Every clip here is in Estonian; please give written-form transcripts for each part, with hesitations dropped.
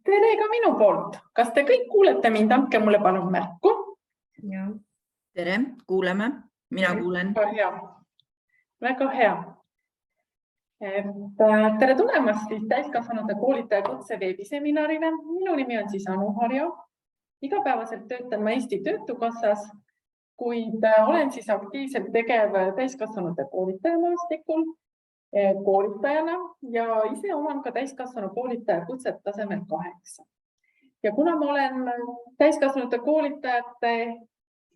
Tere ka minu poolt. Kas te kõik kuulete mind? Andke mulle palun märku. Ja. Tere, kuuleme. Mina kuulen. Väga hea. Tere tulemast täiskasvanute koolitaja kutseveebiseminarile. Minu nimi on siis Anu Harjo. Igapäevaselt töötan ma Eesti Töötukassas, kuid olen siis aktiivselt tegev täiskasvanute koolitajamaastikul koolitajana ja ise oman ka täiskasvanu koolitaja kutset tasemel 8. Ja kuna ma olen täiskasvanute koolitajate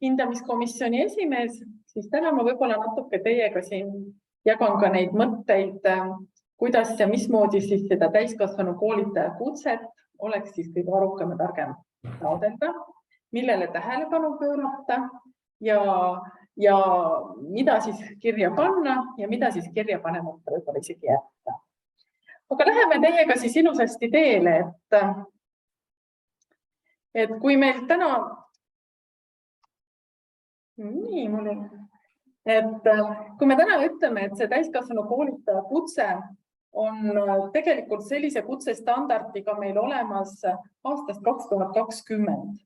hindamiskomisjoni esimees, siis täna ma võib-olla natuke teiega siin jagan ka neid mõtteid, kuidas ja mismoodi siis seda täiskasvanu koolitaja kutset oleks siis kõige arukam ja targem taotleda, millele tähelepanu pöörata ja mida siis kirja panna ja mida siis kirja panemata võib-olla isegi jätta. Aga läheme teiega siis ilusasti teele, et kui meil täna kui me täna ütleme, et see täiskasvanu koolitaja kutse on tegelikult sellise kutsestandardiga meil olemas aastast 2020.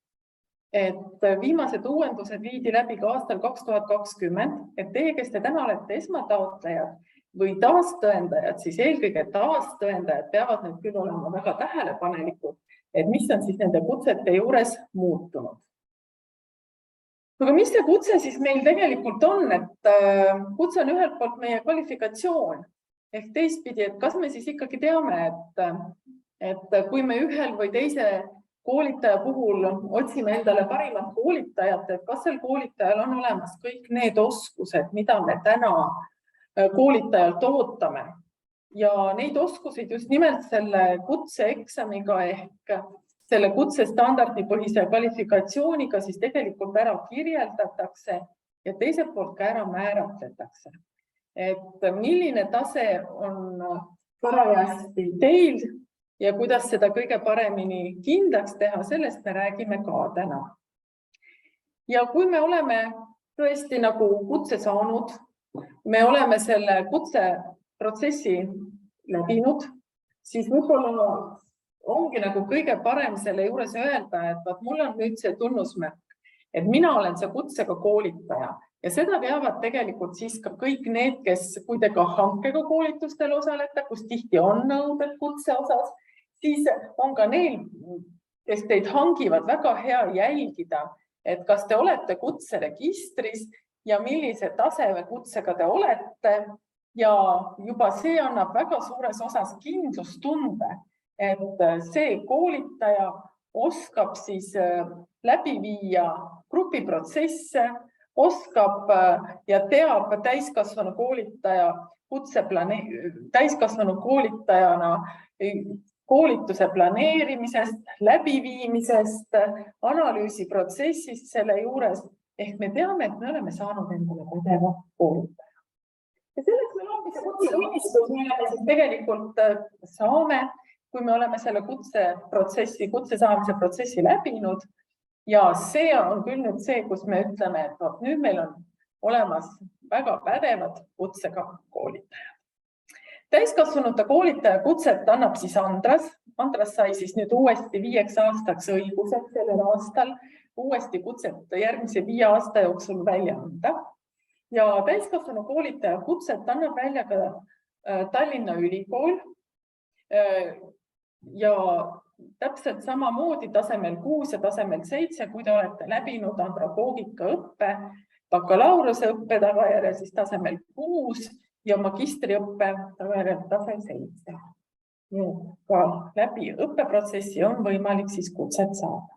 Et viimased uuendused viidi läbi ka aastal 2020, et teie, kes te täna olete esmataotlejad või taastõendajad, siis eelkõige taastõendajad peavad nüüd küll olema väga tähelepanelikud, et mis on siis nende kutsete juures muutunud. Aga mis see kutse siis meil tegelikult on, et kutse on ühelt poolt meie kvalifikatsioon ehk teistpidi, et kas me siis ikkagi teame, et kui me ühel või teise koolitaja puhul otsime endale parimat koolitajat, et kas sel koolitajal on olemas kõik need oskused, mida me täna koolitajalt ootame. Ja neid oskuseid just nimelt selle kutseeksamiga ehk selle kutsestandardi põhise kvalifikatsiooniga siis tegelikult ära kirjeldatakse ja teiselt poolt ka ära määratletakse. Et milline tase on parajasti teil ja kuidas seda kõige paremini kindlaks teha, sellest me räägime ka täna. Ja kui me oleme tõesti nagu kutse saanud, me oleme selle kutseprotsessi läbinud, siis võib-olla ongi nagu kõige parem selle juures öelda, et mul on nüüd see tunnusmärk, et mina olen see kutsega koolitaja ja seda teavad tegelikult siis ka kõik need, kes, kui te ka hankega koolitustel osalete, kus tihti on nõuded kutse osas, siis on ka neil, kes teid hangivad, väga hea jälgida, et kas te olete kutseregistris ja millise taseme kutsega te olete ja juba see annab väga suures osas kindlustunde, et see koolitaja oskab siis läbi viia grupiprotsesse, oskab ja teab täiskasvanu koolitaja täiskasvanu koolitajana koolituse planeerimisest, läbiviimisest, analüüsiprotsessist selle juures, ehk me teame, et me oleme saanud endale pädeva koolitaja. Ja selleks meil ongi see kutsetunnistus, mille me siis tegelikult saame, kui me oleme selle kutse saamise protsessi läbinud ja see on küll nüüd see, kus me ütleme, et nüüd meil on olemas väga pädevad kutsega koolitajad. Täiskasvanute koolitaja kutset annab siis Andras. Andras sai siis nüüd uuesti 5 aastaks õigused sellel aastal, uuesti kutset järgmise 5 aasta jooksul välja anda. Ja täiskasvanu koolitaja kutset annab välja ka Tallinna Ülikool ja täpselt samamoodi tasemel 6 ja tasemel 7, kui te olete läbinud andragoogika õppe, bakalaureuseõppe tagajärjel siis tasemel 6 ja magistriõppe tagajärjel tasel 7. Ka läbi õppeprotsessi on võimalik siis kutset saada.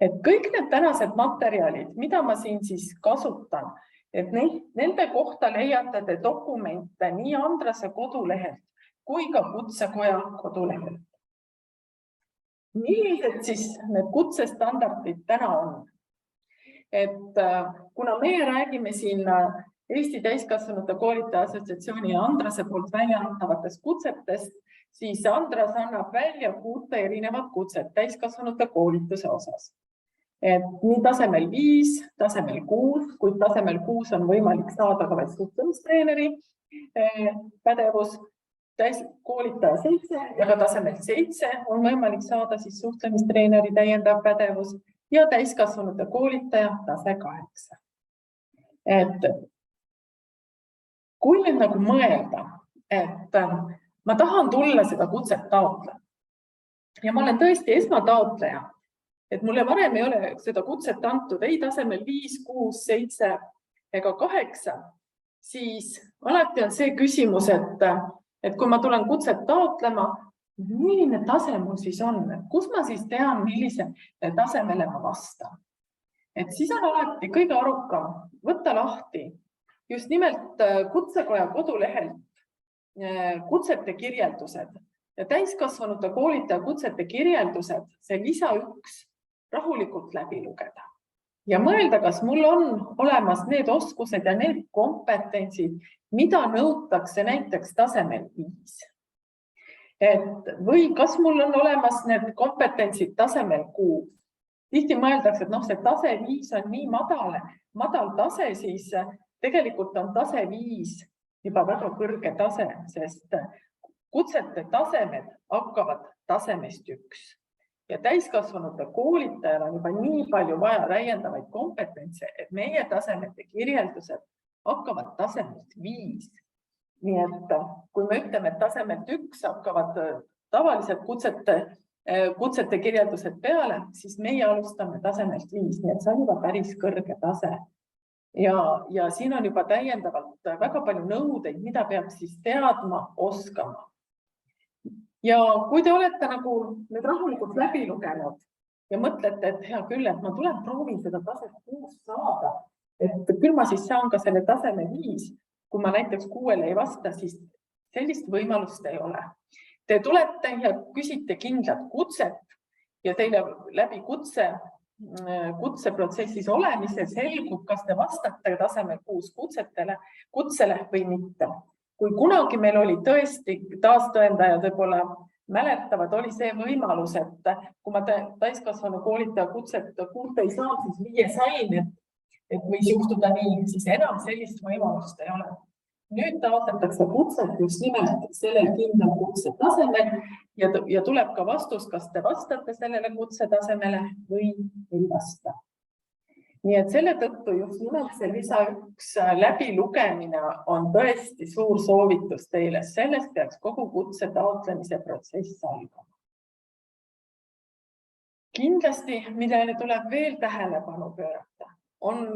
Et kõik need tänased materjalid, mida ma siin siis kasutan, et nende kohta leiate te dokumente nii Andrase kodulehelt kui ka kutsekoja kodulehelt. Millised siis need kutsestandardid täna on? Et kuna meie räägime siin Eesti täiskasvanute koolitaja assotsiatsiooni ja Andrase poolt välja antavatest kutsetest, siis Andras annab välja 6 erinevat kutset täiskasvanute koolituse osas. et nii tasemel 5, tasemel 6, kuid tasemel 6 on võimalik saada ka veel suhtlemistreeneri pädevus, koolitaja 7 ja ka tasemel 7 on võimalik saada siis suhtlemistreeneri täiendav pädevus ja täiskasvanute koolitaja tase 8. Et kui nüüd nagu mõelda, et ma tahan tulla seda kutset taotlema ja ma olen tõesti esmataotleja, et mulle varem ei ole seda kutset antud ei tasemel 5, 6, 7 ega 8, siis alati on see küsimus, et kui ma tulen kutset taotlema, milline tase mul siis on, kus ma siis tean, millise tasemele ma vastan. Et siis on alati kõige arukam võtta lahti just nimelt Kutsekoja kodulehelt kutsete kirjeldused ja täiskasvanute koolitaja kutsete kirjeldused, see lisa 1 rahulikult läbi lugeda. Ja mõelda, kas mul on olemas need oskused ja need kompetentsid, mida nõutakse näiteks tasemel 5. Või kas mul on olemas need kompetentsid tasemel 6. Tihti mõeldakse, et see tase 5 on nii madal tase, siis tegelikult on tase 5 juba väga kõrge tase, sest kutsete tasemed hakkavad tasemest 1. Ja täiskasvanute koolitajal on juba nii palju vaja täiendavaid kompetentse, et meie tasemete kirjeldused hakkavad tasemest 5. Nii et kui me ütleme, et tasemelt 1 hakkavad tavaliselt kutsete kirjeldused peale, siis meie alustame tasemelt 5, nii et see on juba päris kõrge tase. Ja siin on juba täiendavalt väga palju nõudeid, mida peab siis teadma, oskama. Ja kui te olete nagu need rahulikult läbi lugenud ja mõtlete, et hea küll, et ma tulen proovin seda taset 6 saada, et küll ma siis saan ka selle taseme 5, kui ma näiteks 6-le ei vasta, siis sellist võimalust ei ole. Te tulete ja küsite kindlat kutset ja teile läbi kutseprotsessis olemise selgub, kas te vastate tasemel 6 kutsele või mitte. Kui kunagi meil oli tõesti taastõendajad võib-olla mäletavad, oli see võimalus, et kui ma täiskasvanu koolitaja kutset 6 ei saa, siis 5 sain, et võis juhtuda nii, siis enam sellist võimalust ei ole. Nüüd taotletakse kutset just nimelt sellel kindlal kutsetasemel ja tuleb ka vastus, kas te vastate sellele kutsetasemele või ei vasta. Nii et selle tõttu just nimelt see lisa 1 läbilugemine on tõesti suur soovitus teile. Sellest peaks kogu kutse taotlemise protsess algama. Kindlasti, millele tuleb veel tähelepanu pöörata,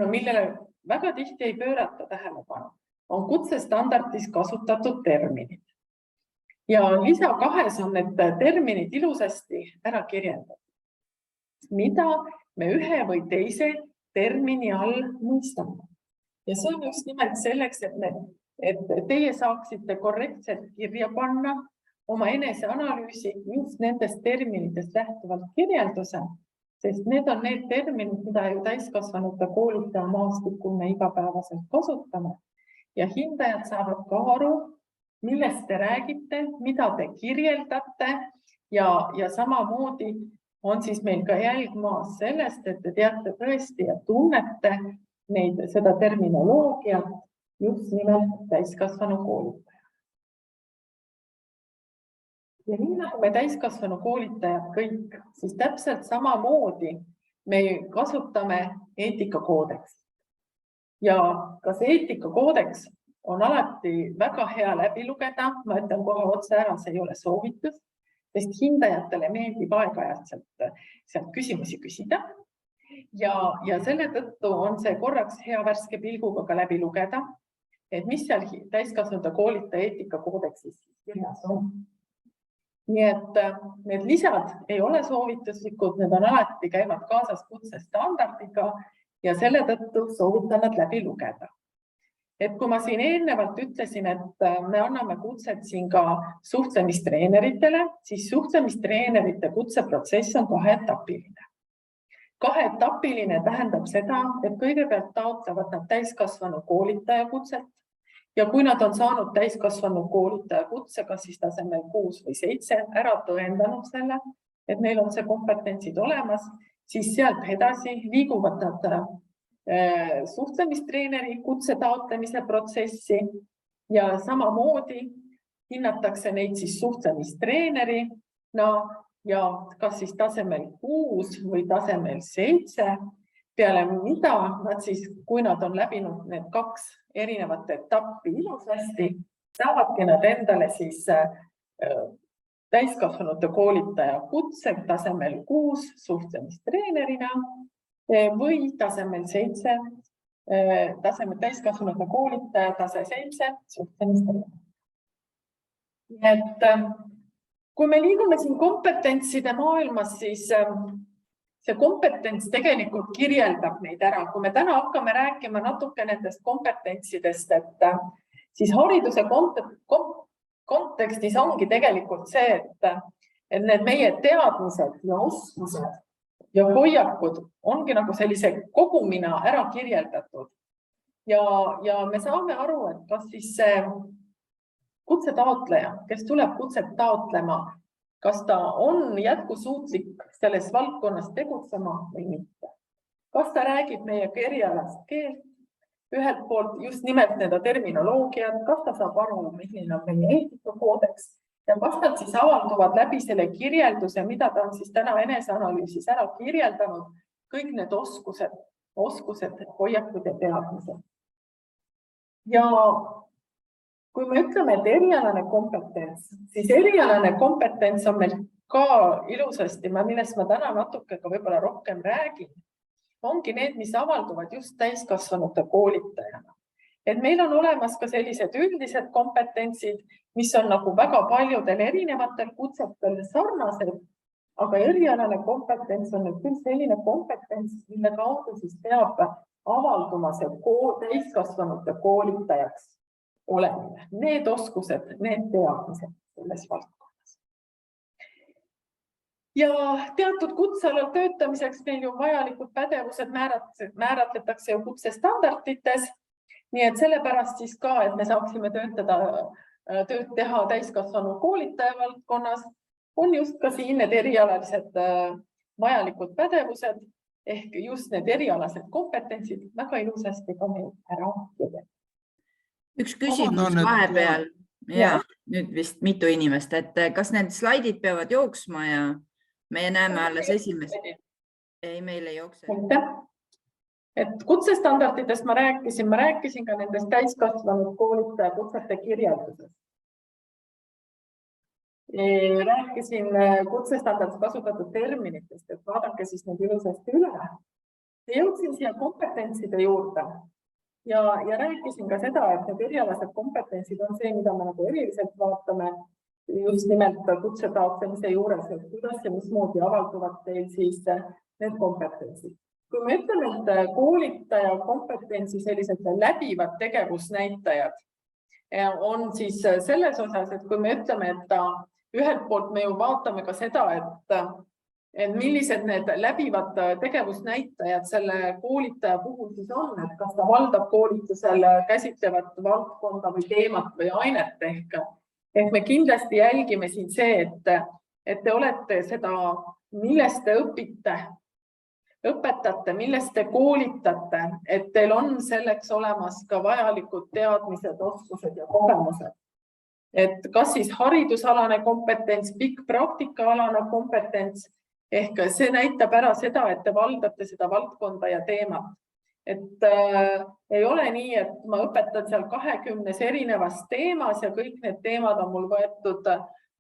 millele väga tihti ei pöörata tähelepanu, on kutsestandardis kasutatud terminid. Ja lisa 2 on need terminid ilusasti ära kirjeldatud. Mida me ühe või teise termini all mõistame. Ja see on just nimelt selleks, et teie saaksite korrektselt kirja panna oma eneseanalüüsi just nendest terminitest lähtuvalt kirjelduse, sest need on need terminid, mida ju täiskasvanute koolitaja maastikul me igapäevaselt kasutame. Ja hindajad saavad ka aru, millest te räägite, mida te kirjeldate ja samamoodi on siis meil ka jälg maas sellest, et te teate tõesti ja tunnete seda terminoloogiat just nimelt täiskasvanu koolitaja. Ja nii nagu me täiskasvanu koolitajad kõik, siis täpselt samamoodi me kasutame eetikakoodeksi. Ja kas eetikakoodeks on alati väga hea läbi lugeda, ma ütlen kohe otse ära, see ei ole soovitus, sest hindajatele meeldib aeg-ajalt sealt küsimusi küsida. Ja selle tõttu on see korraks hea värske pilguga ka läbi lugeda, et mis seal täiskasvanute koolitaja eetikakoodeksis kirjas on. Nii et need lisad ei ole soovituslikud, need on alati käivad kaasas kutsestandardiga ja selle tõttu soovitan nad läbi lugeda. Et kui ma siin eelnevalt ütlesin, et me anname kutset siin ka suhtlemistreeneritele, siis suhtlemistreenerite kutseprotsess on kaheetapiline. Kaheetapiline tähendab seda, et kõigepealt taotlevad nad täiskasvanu koolitaja kutset ja kui nad on saanud täiskasvanu koolitaja kutse, kas siis tasemel 6 või 7 ära tõendanud selle, et neil on see kompetentsid olemas, siis sealt edasi liiguvad nad suhtlemistreeneri kutse taotlemise protsessi ja samamoodi hinnatakse neid siis suhtlemistreenerina ja kas siis tasemel 6 või tasemel 7, peale mida nad siis, kui nad on läbinud need 2 erinevat etappi ilusasti, saavadki nad endale siis täiskasvanute koolitaja kutse tasemel 6 suhtlemistreenerina või tasemel 7, täiskasvanute koolitaja tase 7 suhtlemistreenerina. Nii et kui me liigume siin kompetentside maailmas, siis see kompetents tegelikult kirjeldab neid ära. Kui me täna hakkame rääkima natuke nendest kompetentsidest, et siis hariduse kontekstis ongi tegelikult see, et need meie teadmised ja oskused ja hoiakud ongi nagu sellise kogumina ära kirjeldatud. Ja me saame aru, et kas siis see kutsetaotleja, kes tuleb kutset taotlema, kas ta on jätkusuutlik selles valdkonnas tegutsema või mitte. Kas ta räägib meie erialast keelt, ühelt poolt just nimelt nende terminoloogiat, kas ta saab aru, milline on meie eetikakoodeks ja kas nad siis avalduvad läbi selle kirjelduse, mida ta on siis täna eneseanalüüsis ära kirjeldanud, kõik need oskused, hoiakud ja teadmised. Ja kui me ütleme, et erialane kompetents, siis erialane kompetents on meil ka ilusasti, millest ma täna natuke ka võib-olla rohkem räägin, ongi need, mis avalduvad just täiskasvanute koolitajana. Et meil on olemas ka sellised üldised kompetentsid, mis on nagu väga paljudel erinevatel kutsetel sarnased, aga erialane kompetents on nüüd küll selline kompetents, mille kaudu siis peab avalduma see täiskasvanute koolitajaks olemine. Need oskused, need teadmised selles valdkonnas. Ja teatud kutsealal töötamiseks meil ju vajalikud pädevused määratletakse ju kutsestandardites. Nii et sellepärast siis ka, et me saaksime tööd teha täiskasvanu koolitaja valdkonnas, on just ka siin need erialalised vajalikud pädevused ehk just need erialased kompetentsid väga ilusasti ka meil ära kirjeldada. Üks küsimus vahepeal. Ja, nüüd vist mitu inimest, et kas need slaidid peavad jooksma ja me näeme alles esimest. Ei, meil ei jookse. Et kutsestandarditest ma rääkisin ka nendest täiskasvanud koolitaja kutsete kirjeldusest. Rääkisin kutsestandardis kasutatud terminitest, et vaadake siis need ilusasti üle. Jõudsin siia kompetentside juurde. Ja rääkisin ka seda, et need erialased kompetentsid on see, mida me nagu eriliselt vaatame just nimelt kutsetaotlemise juures, et kuidas ja mismoodi avalduvad teil siis need kompetentsid. Kui me ütleme, et koolitaja kompetentsi sellised läbivad tegevusnäitajad on siis selles osas, et kui me ütleme, et ühelt poolt me ju vaatame ka seda, et millised need läbivad tegevusnäitajad selle koolitaja puhul siis on, et kas ta valdab koolitusel käsitlevat valdkonda või teemat või ainet ehk me kindlasti jälgime siin see, et te olete seda, millest te õpetate, millest te koolitate, et teil on selleks olemas ka vajalikud teadmised, oskused ja kogemused. Et kas siis haridusalane kompetents, pikk praktikaalane kompetents, ehk see näitab ära seda, et te valdate seda valdkonda ja teemat. Et ei ole nii, et ma õpetan seal 20 erinevas teemas ja kõik need teemad on mul võetud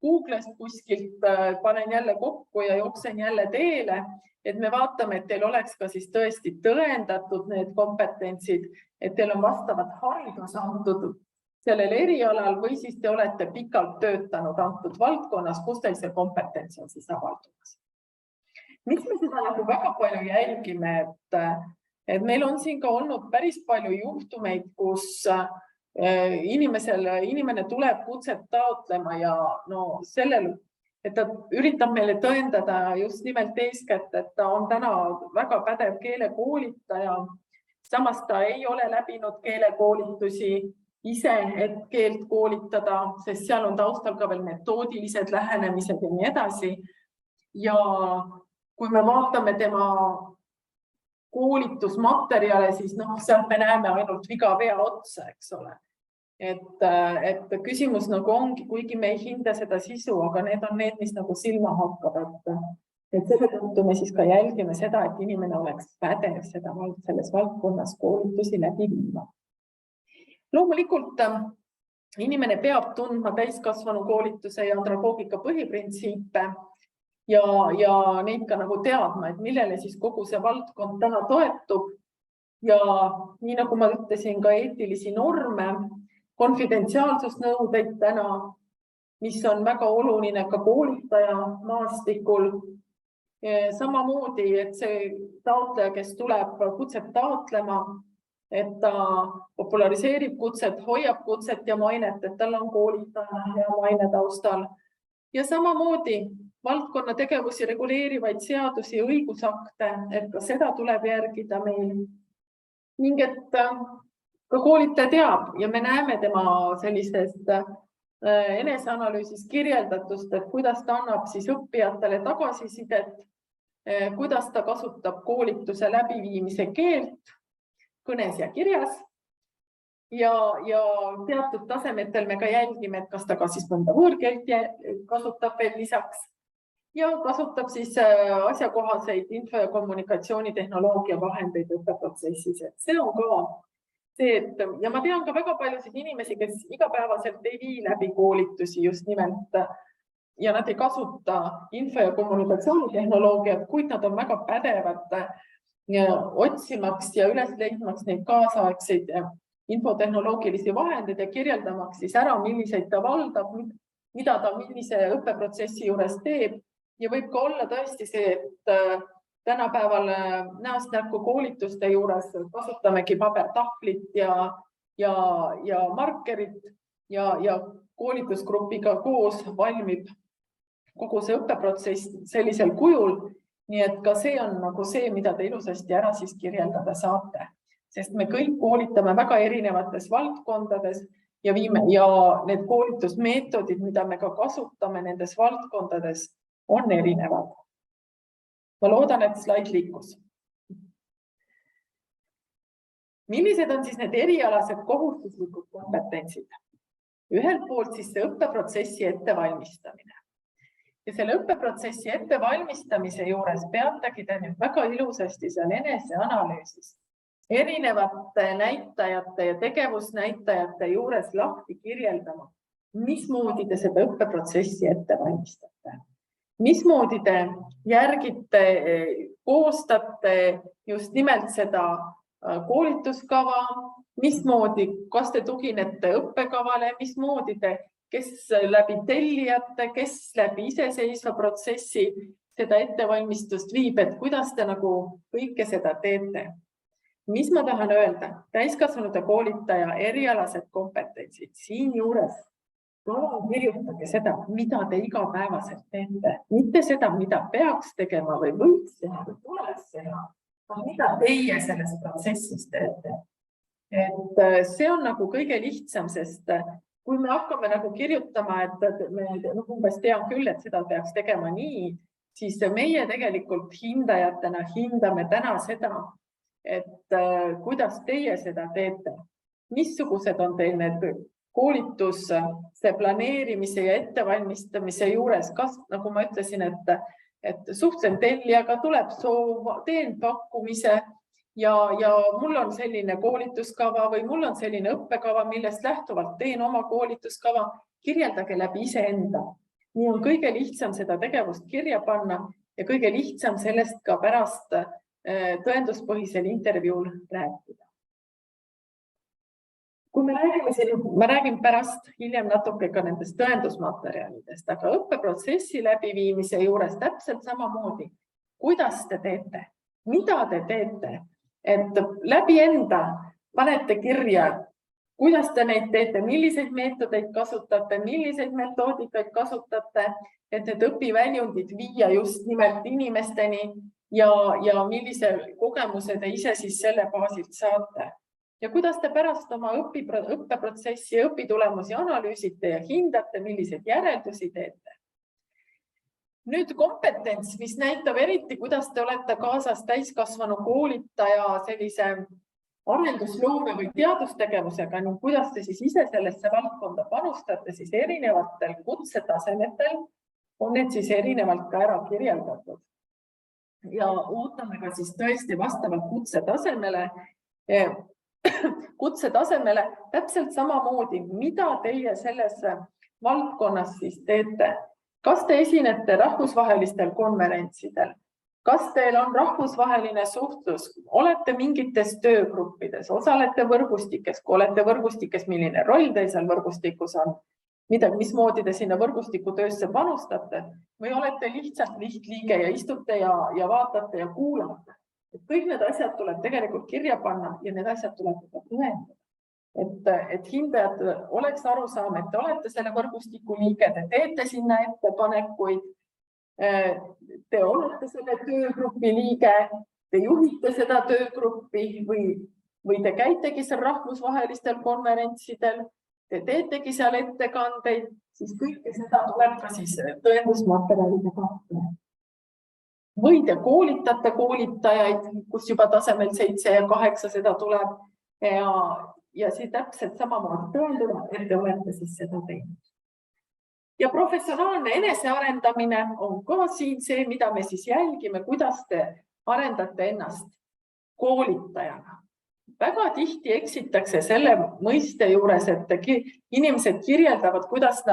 Google'st kuskilt, panen jälle kokku ja jooksen jälle teele. Et me vaatame, et teil oleks ka siis tõesti tõendatud need kompetentsid, et teil on vastavat haridus antud sellel erialal või siis te olete pikalt töötanud antud valdkonnas, kus teil see kompetents on siis avaldumas. Miks me seda nagu väga palju jälgime, et meil on siin ka olnud päris palju juhtumeid, kus inimene tuleb kutset taotlema ja et ta üritab meile tõendada just nimelt eeskätt, et ta on täna väga pädev keelekoolitaja. Samas ta ei ole läbinud keelekoolitusi ise, et keelt koolitada, sest seal on taustal ka veel metoodilised lähenemised ja nii edasi. Ja kui me vaatame tema koolitusmaterjale, siis sealt me näeme ainult viga vea otsa, eks ole. Et küsimus nagu ongi, kuigi me ei hinda seda sisu, aga need on need, mis nagu silma hakkavad. Et selle tõttu me siis ka jälgime seda, et inimene oleks pädev selles valdkonnas koolitusi läbi viima. Loomulikult inimene peab tundma täiskasvanu koolituse ja andragoogika põhiprintsiipe ja neid ka nagu teadma, et millele siis kogu see valdkond täna toetub. Ja nii nagu ma ütlesin, ka eetilisi norme, konfidentsiaalsusnõudeid täna, mis on väga oluline ka koolitaja maastikul. Samamoodi, et see taotleja, kes tuleb kutset taotlema, et ta populariseerib kutset, hoiab kutset ja mainet, et tal on koolitaja ja maine taustal. Ja samamoodi valdkonna tegevusi reguleerivaid seadusi ja õigusakte, et ka seda tuleb järgida meil. Ning et ka koolitaja teab ja me näeme tema sellisest eneseanalüüsis kirjeldatust, et kuidas ta annab siis õppijatele tagasisidet, kuidas ta kasutab koolituse läbiviimise keelt kõnes ja kirjas ja teatud tasemetel me ka jälgime, et kas ta ka siis mõnda võõrkeelt kasutab veel lisaks ja kasutab siis asjakohaseid info- ja kommunikatsioonitehnoloogia vahendeid õppeprotsessis, et see on ka ja ma tean ka väga paljusid inimesi, kes igapäevaselt ei vii läbi koolitusi just nimelt ja nad ei kasuta info- ja kommunikatsioonitehnoloogiat, kuid nad on väga pädevad otsimaks ja üles leidmaks neid kaasaegseid infotehnoloogilisi vahendeid ja kirjeldamaks siis ära, milliseid ta valdab, mida ta millise õppeprotsessi juures teeb ja võib ka olla tõesti see, et tänapäeval näost näkku koolituste juures kasutamegi pabertahvlit ja markerit ja koolitusgrupiga koos valmib kogu see õppeprotsess sellisel kujul. Nii et ka see on nagu see, mida te ilusasti ära siis kirjeldada saate, sest me kõik koolitame väga erinevates valdkondades ja need koolitusmeetodid, mida me ka kasutame nendes valdkondades, on erinevad. Ma loodan, et slaid liikus. Millised on siis need erialased kohustuslikud kompetentsid? Ühelt poolt siis see õppeprotsessi ettevalmistamine. Ja selle õppeprotsessi ettevalmistamise juures peatagi te nüüd väga ilusasti seal eneseanalüüsis erinevate näitajate ja tegevusnäitajate juures lahti kirjeldama, mismoodi te seda õppeprotsessi ettevalmistate. Mismoodi te järgite, koostate just nimelt seda koolituskava, mismoodi, kas te tuginete õppekavale, mismoodi te, kes läbi tellijate, kes läbi iseseisva protsessi seda ettevalmistust viib, et kuidas te nagu kõike seda teete. Mis ma tahan öelda? Täiskasvanute koolitaja erialased kompetentsid siin juures. Palun kirjutage seda, mida te igapäevaselt teete. Mitte seda, mida peaks tegema või võiks teha või tuleks teha, aga mida teie selles protsessis teete. Et see on nagu kõige lihtsam, sest kui me hakkame nagu kirjutama, et me umbes tean küll, et seda peaks tegema nii, siis meie tegelikult hindajatena hindame täna seda, et kuidas teie seda teete. Missugused on teil need koolitus, see planeerimise ja ettevalmistamise juures, kas, nagu ma ütlesin, et suhtlen tellijaga, tuleb soov, teen pakkumise ja mul on selline koolituskava või mul on selline õppekava, millest lähtuvalt teen oma koolituskava, kirjeldage läbi iseenda. Nii on kõige lihtsam seda tegevust kirja panna ja kõige lihtsam sellest ka pärast tõenduspõhisel intervjuul rääkida. Kui ma räägin pärast hiljem natuke ka nendest tõendusmaterjalidest, aga õppeprotsessi läbiviimise juures täpselt samamoodi, kuidas te teete, mida te teete, et läbi enda panete kirja, kuidas te neid teete, milliseid meetodeid kasutate, milliseid metoodikaid kasutate, et need õpiväljundid viia just nimelt inimesteni ja millise kogemuse te ise siis selle baasilt saate. Ja kuidas te pärast oma õppeprotsessi ja õpitulemusi analüüsite ja hindate, milliseid järeldusi teete. Nüüd kompetents, mis näitab eriti, kuidas te olete kaasas täiskasvanu koolitaja sellise arendusloome või teadustegevusega, ning kuidas te siis ise sellesse valdkonda panustate, siis erinevatel kutsetasemetel on need siis erinevalt ka ära kirjeldatud. Ja ootame ka siis tõesti vastavalt kutsetasemele täpselt samamoodi, mida teie selles valdkonnas siis teete. Kas te esinete rahvusvahelistel konverentsidel? Kas teil on rahvusvaheline suhtlus? Olete mingites töögruppides? Osalete võrgustikes? Kui olete võrgustikes, milline roll teil seal võrgustikus on? Mismoodi te sinna võrgustiku töösse panustate? Või olete lihtsalt lihtliige ja istute ja vaatate ja kuulate? Kõik need asjad tuleb tegelikult kirja panna ja need asjad tuleb tõendada. Et hindajad oleks aru saama, et te olete selle võrgustiku liige, te teete sinna ettepanekuid, te olete selle töögrupi liige, te juhite seda töögruppi või te käitegi seal rahvusvahelistel konverentsidel, te teetegi seal ettekandeid, siis kõike seda tuleb ka siis tõendusmaterjalide kohta. Või te koolitate koolitajaid, kus juba tasemel 7 ja 8 seda tuleb ja siis täpselt samamoodi tõendada, et te olete siis seda teinud. Ja professionaalne enesearendamine on ka siin see, mida me siis jälgime, kuidas te arendate ennast koolitajana. Väga tihti eksitakse selle mõiste juures, et inimesed kirjeldavad, kuidas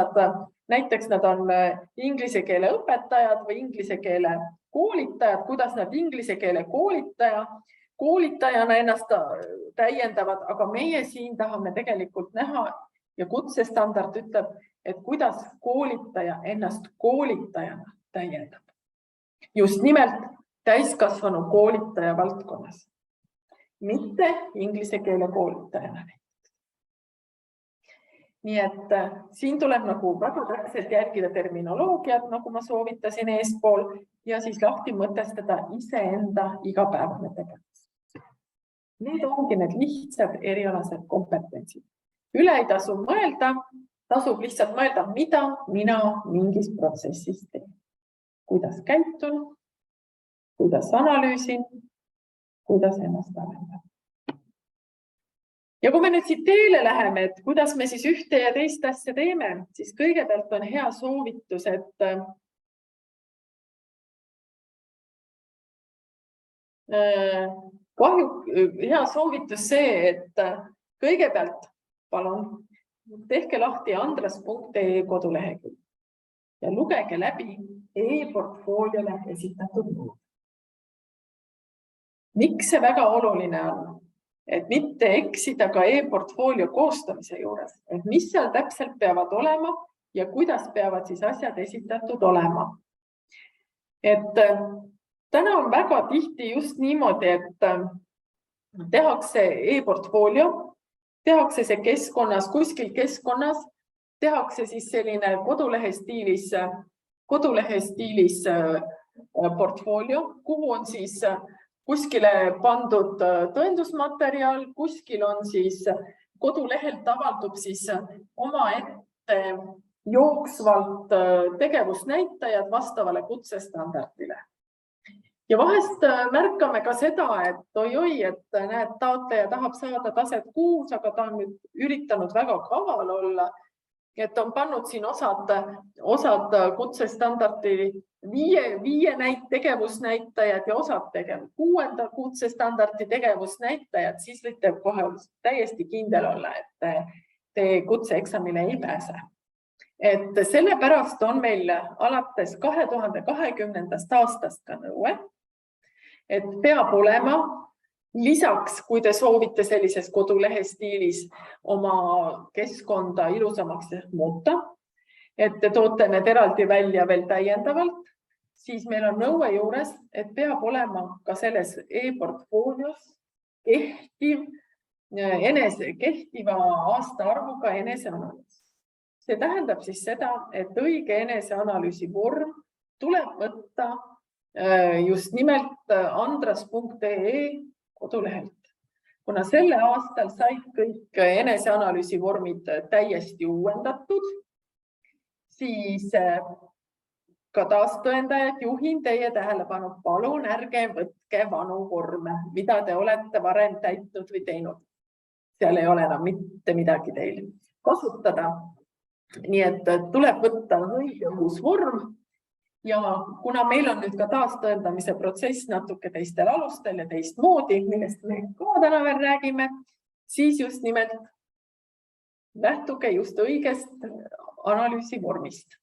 näiteks nad on inglise keele õpetajad või inglise keele koolitajad, kuidas nad inglise keele koolitajana ennast täiendavad, aga meie siin tahame tegelikult näha ja kutsestandard ütleb, et kuidas koolitaja ennast koolitajana täiendab. Just nimelt täiskasvanu koolitaja valdkonnas, mitte inglise keele koolitajana. Nii et siin tuleb väga täpselt jälgida terminoloogiat, nagu ma soovitasin eespool, ja siis lahti mõtestada iseenda igapäevane tegevus. Need ongi need lihtsad erialased kompetentsid. Üle ei tasu mõelda, tasub lihtsalt mõelda, mida mina mingis protsessis teen. Kuidas käitun, kuidas analüüsin, kuidas ennast arendan. Ja kui me nüüd siit teele läheme, et kuidas me siis ühte ja teist asja teeme, siis kõigepealt on hea soovitus, et hea soovitus see, et kõigepealt palun tehke lahti andras.ee kodulehekülg ja lugege läbi e-portfooliole esitatud lood. Miks see väga oluline on? Et mitte eksida ka e-portfoolio koostamise juures, et mis seal täpselt peavad olema ja kuidas peavad siis asjad esitatud olema. Et täna on väga tihti just niimoodi, et tehakse e-portfoolio, tehakse see keskkonnas, kuskil keskkonnas, tehakse siis selline kodulehe stiilis portfoolio, kuhu on siis kuskile pandud tõendusmaterjal, kuskil on siis kodulehelt avaldub siis omaette jooksvalt tegevusnäitajad vastavale kutsestandardile. Ja vahest märkame ka seda, et oi, et näed, taotleja tahab saada taset 6, aga ta on nüüd üritanud väga kaval olla, et on pannud siin osad kutsestandardi 5 tegevusnäitajad ja osad 6. kutsestandardi tegevusnäitajad, siis võite kohe täiesti kindel olla, et te kutseeksamile ei pääse. Et sellepärast on meil alates 2020. aastast ka nõue, et peab olema lisaks, kui te soovite sellises kodulehe stiilis oma keskkonda ilusamaks muuta, et te toote need eraldi välja veel täiendavalt, siis meil on nõue juures, et peab olema ka selles e-portfoolios kehtiva aastaarvuga eneseanalüüs. See tähendab siis seda, et õige eneseanalüüsi vorm tuleb võtta just nimelt andras.ee kodulehelt. Kuna selle aastal said kõik eneseanalüüsi vormid täiesti uuendatud, siis ka taastõendajad, juhin teie tähelepanu, palun ärge võtke vanu vorme, mida te olete varem täitnud või teinud. Seal ei ole enam mitte midagi teil kasutada. Nii et tuleb võtta õige uus vorm ja kuna meil on nüüd ka taastõendamise protsess natuke teistel alustel ja teistmoodi, millest me ka täna veel räägime, siis just nimelt lähtuge just õigest analüüsivormist.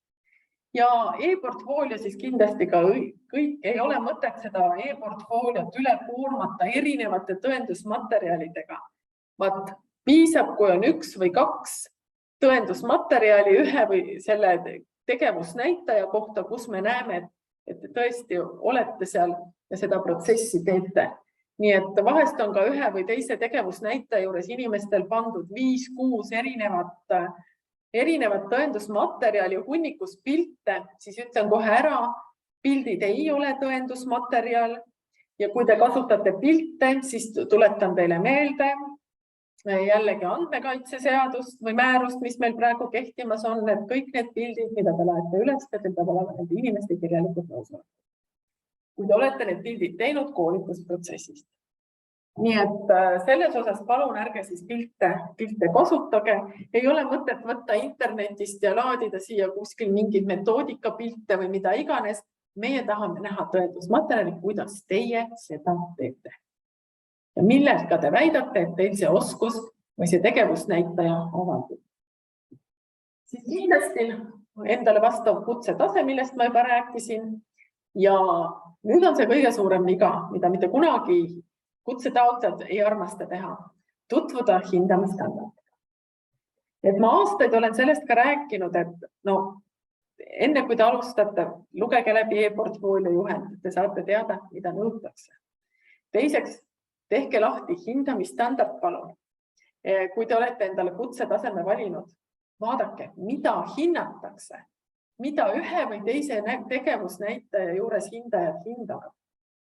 Ja e-portfoolio siis kindlasti ka kõik, ei ole mõtet seda e-portfooliot üle koormata erinevate tõendusmaterjalidega. Vaat piisab, kui on 1 või 2 tõendusmaterjali ühe või selle tegevusnäitaja kohta, kus me näeme, et te tõesti olete seal ja seda protsessi teete. Nii et vahest on ka ühe või teise tegevusnäitaja juures inimestel pandud 5-6 erinevat tõendusmaterjali hunnikus pilte, siis ütlen kohe ära, pildid ei ole tõendusmaterjal ja kui te kasutate pilte, siis tuletan teile meelde jällegi andmekaitseseadust või määrust, mis meil praegu kehtimas on, et kõik need pildid, mida te laete üles, teil peab olema nende inimeste kirjalikult nõusolek. Kui te olete need pildid teinud koolitusprotsessist. Nii et selles osas palun ärge siis pilte kasutage. Ei ole mõtet võtta internetist ja laadida siia kuskil mingid metoodikapilte või mida iganes. Meie tahame näha tõendusmaterjali, kuidas teie seda teete. Ja millega te väidate, et teil see oskus või see tegevusnäitaja avaldub. Siis kindlasti endale vastav kutsetase, millest ma juba rääkisin. Ja nüüd on see kõige suurem viga, mida mitte kunagi kutsetaotlejad ei armasta teha, tutvuda hindamisstandardiga. Et ma aastaid olen sellest ka rääkinud, et enne kui te alustate, lugege läbi e-portfoolio juhend, te saate teada, mida nõutakse. Teiseks, tehke lahti hindamisstandard, palun. Kui te olete endale kutsetaseme valinud, vaadake, mida hinnatakse, mida ühe või teise tegevusnäitaja juures hindajad hindavad.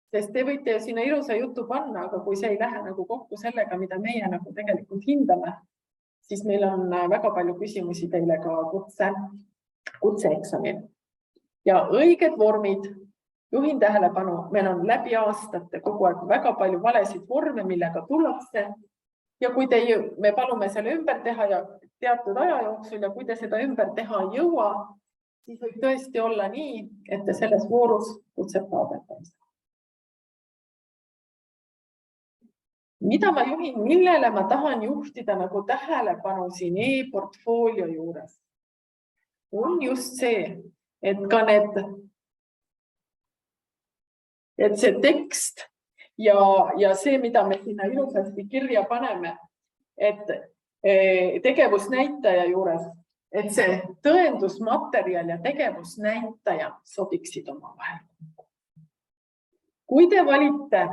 Sest te võite ju sinna ilusa jutu panna, aga kui see ei lähe nagu kokku sellega, mida meie nagu tegelikult hindame, siis meil on väga palju küsimusi teile ka kutseeksamil. Ja õiged vormid, juhin tähelepanu, meil on läbi aastate kogu aeg väga palju valesid vorme, millega tullakse. Ja kui me palume selle ümber teha ja teatud aja jooksul ja kui te seda ümber teha ei jõua, siis võib tõesti olla nii, et te selles voorus kutset taotlete. Mida ma juhin, millele ma tahan juhtida nagu tähelepanu siin e-portfoolio juures? On just see, et ka see tekst ja see, mida me sinna ilusasti kirja paneme, et tegevusnäitaja juures, et see tõendusmaterjal ja tegevusnäitaja sobiksid omavahel. Kui te valite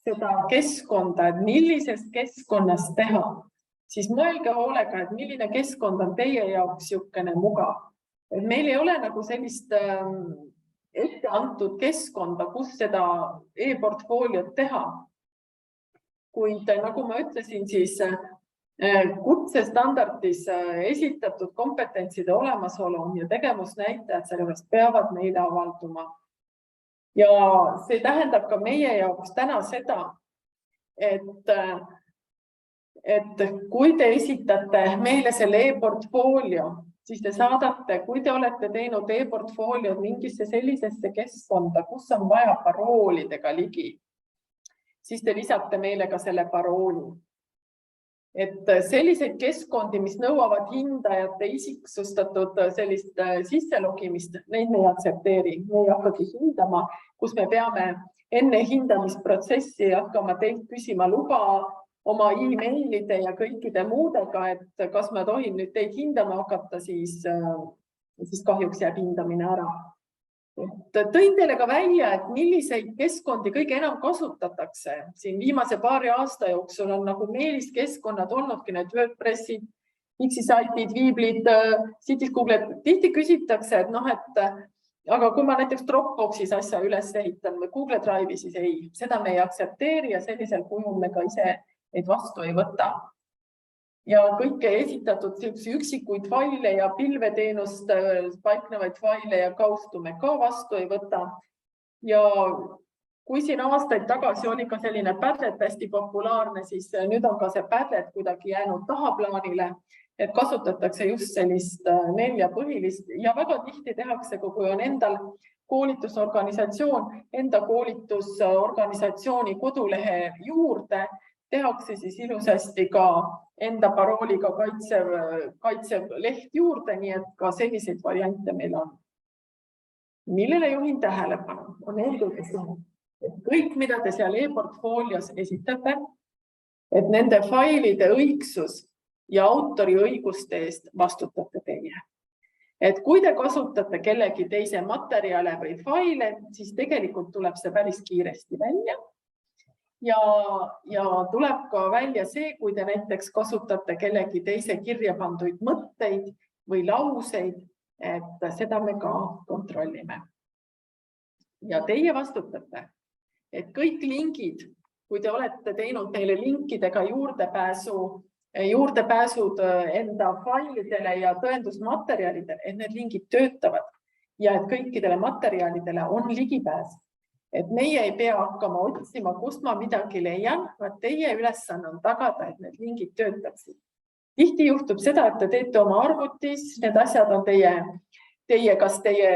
seda keskkonda, et millisest keskkonnast teha, siis mõelge hoolega, et milline keskkond on teie jaoks niisugune mugav. Et meil ei ole nagu sellist ette antud keskkonda, kus seda e-portfooliot teha. Kuid nagu ma ütlesin, siis kutsestandardis esitatud kompetentside olemasolu ja tegevusnäitajad sellest peavad meile avalduma. Ja see tähendab ka meie jaoks täna seda, et kui te esitate meile selle e-portfoolio, siis te saadate, kui te olete teinud e-portfoolio mingisse sellisesse keskkonda, kus on vaja paroolidega ligi, siis te lisate meile ka selle parooli. Et selliseid keskkondi, mis nõuavad hindajate isiksustatud sellist sisselogimist, neid me ei aktsepteeri. Me ei hakkagi hindama, kus me peame enne hindamisprotsessi hakkama teilt küsima luba oma e-mailide ja kõikide muudega, et kas ma tohin nüüd teid hindama hakata, siis kahjuks jääb hindamine ära. Tõin teile ka välja, et milliseid keskkondi kõige enam kasutatakse. Siin viimase paari aasta jooksul on nagu meeliskeskkonnad olnudki need WordPressid, X-saitid, Weebly'd, Cities, Google'd. Tihti küsitakse, et aga kui ma näiteks Dropboxis asja üles ehitan või Google Drive'i, siis ei. Seda me ei aktsepteeri ja sellisel kujul me ka ise neid vastu ei võta. ja kõike esitatud üksikuid faile ja pilveteenust paiknevaid faile ja kaustu me ka vastu ei võta. Ja kui siin aastaid tagasi oli ka selline Padlet hästi populaarne, siis nüüd on ka see Padlet kuidagi jäänud tahaplaanile, et kasutatakse just sellist 4 põhilist ja väga tihti tehakse, kui on endal koolitusorganisatsioon, enda koolitusorganisatsiooni kodulehe juurde, tehakse siis ilusasti ka enda parooliga kaitsev leht juurde, nii et ka selliseid variante meil on. Millele juhin tähelepanu, on eelkõige see, et kõik, mida te seal e-portfoolios esitate, et nende failide õigsus ja autori õiguste eest vastutate teie. Et kui te kasutate kellegi teise materjale või faile, siis tegelikult tuleb see päris kiiresti välja. Ja tuleb ka välja see, kui te näiteks kasutate kellegi teise kirja panduid mõtteid või lauseid, et seda me ka kontrollime. Ja teie vastutate, et kõik lingid, kui te olete teinud neile linkidega juurdepääsud enda failidele ja tõendusmaterjalidele, et need lingid töötavad ja et kõikidele materjalidele on ligipääs. Et meie ei pea hakkama otsima, kust ma midagi leian, vaid teie ülesanne on tagada, et need lingid töötaksid. Tihti juhtub seda, et te teete oma arvutis, need asjad on kas teie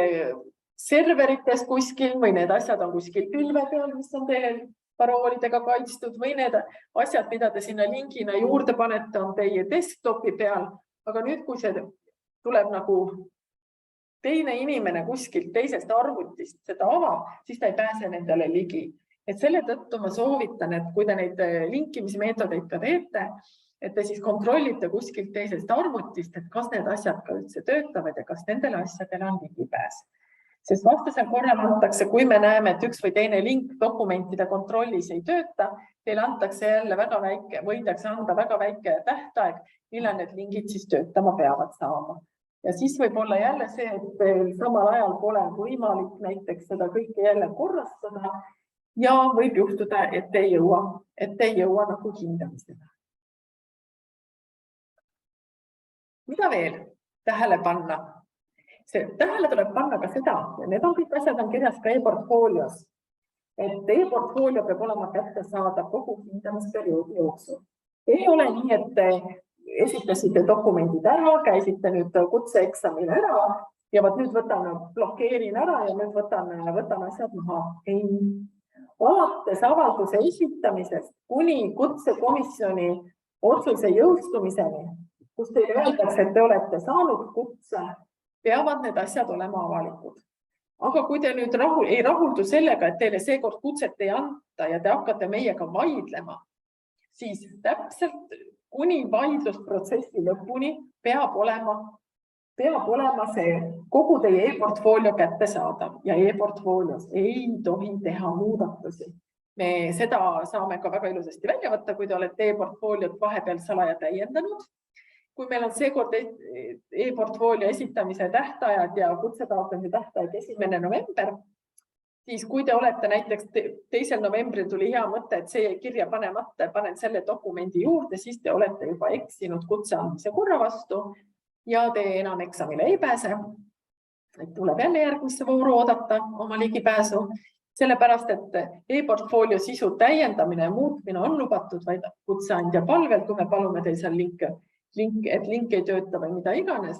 serverites kuskil või need asjad on kuskil pilve peal, mis on teie paroolidega kaitstud või need asjad, mida te sinna lingina juurde panete, on teie desktopi peal. Aga nüüd, kui see tuleb nagu teine inimene kuskilt teisest arvutist seda avab, siis ta ei pääse nendele ligi. Et selle tõttu ma soovitan, et kui te neid linkimismeetodeid ka teete, et te siis kontrollite kuskilt teisest arvutist, et kas need asjad ka üldse töötavad ja kas nendele asjadele on ligipääs. Sest vastasel korral antakse, kui me näeme, et üks või teine link dokumentide kontrollis ei tööta, teile antakse jälle võidakse anda väga väike tähtaeg, millal need lingid siis töötama peavad saama. Ja siis võib olla jälle see, et samal ajal pole võimalik näiteks seda kõike jälle korrastada ja võib juhtuda, et ei jõua nagu hindamisele. Mida veel tähele panna? Tähele tuleb panna ka seda, ja need on kõik asjad on kirjas ka e-portfoolios, et e-portfoolio peab olema kättesaadav kogu hindamisperioodi jooksul. Ei ole nii, et esitasite dokumendid ära, käisite nüüd kutseeksamil ära ja nüüd blokeerin ära ja nüüd võtan asjad maha. Ei. Alates avalduse esitamisest kuni kutsekomisjoni otsuse jõustumiseni, kus teile öeldakse, et te olete saanud kutse, peavad need asjad olema avalikud. Aga kui te nüüd ei rahuldu sellega, et teile seekord kutset ei anta ja te hakkate meiega vaidlema, siis täpselt kuni vaidlusprotsessi lõpuni peab olema see kogu teie e-portfoolio kättesaadav ja e-portfoolios ei tohi teha muudatusi. Me seda saame ka väga ilusasti välja võtta, kui te olete e-portfooliot vahepeal salaja täiendanud. Kui meil on seekord e-portfoolio esitamise tähtajad ja kutsetaotlemise tähtajad 1. november, siis kui te olete näiteks 2. novembril tuli hea mõte, et see jäi kirja panemata ja panen selle dokumendi juurde, siis te olete juba eksinud kutse andmise korra vastu ja te enam eksamile ei pääse. Tuleb jälle järgmisse vooru oodata oma ligipääsu, sellepärast et e-portfoolio sisu täiendamine ja muutmine on lubatud vaid kutseandja palvel, kui me palume teil seal et link ei tööta või mida iganes,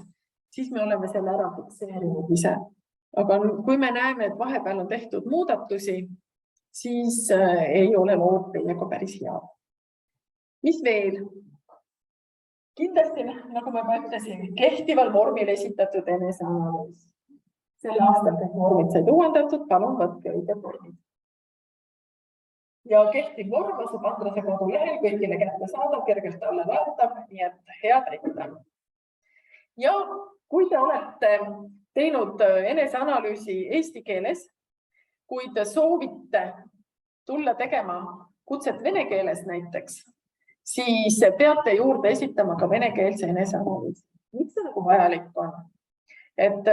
siis me oleme selle ära fikseerinud ise. Aga kui me näeme, et vahepeal on tehtud muudatusi, siis ei ole lood teiega päris head. Mis veel? Kindlasti, nagu ma ütlesin, kehtival vormil esitatud eneseanalüüs. Selle aastal kõik vormid said uuendatud, palun võtke õige vormid. Ja kehtiv vorm asub Andrese kodulehel kõigile kättesaadav, kergelt alla vaadatab, nii et head aitäh. Ja kui te olete teinud eneseanalüüsi eesti keeles, kui te soovite tulla tegema kutset vene keeles näiteks, siis peate juurde esitama ka venekeelse eneseanalüüsi. Miks see nagu vajalik on? Et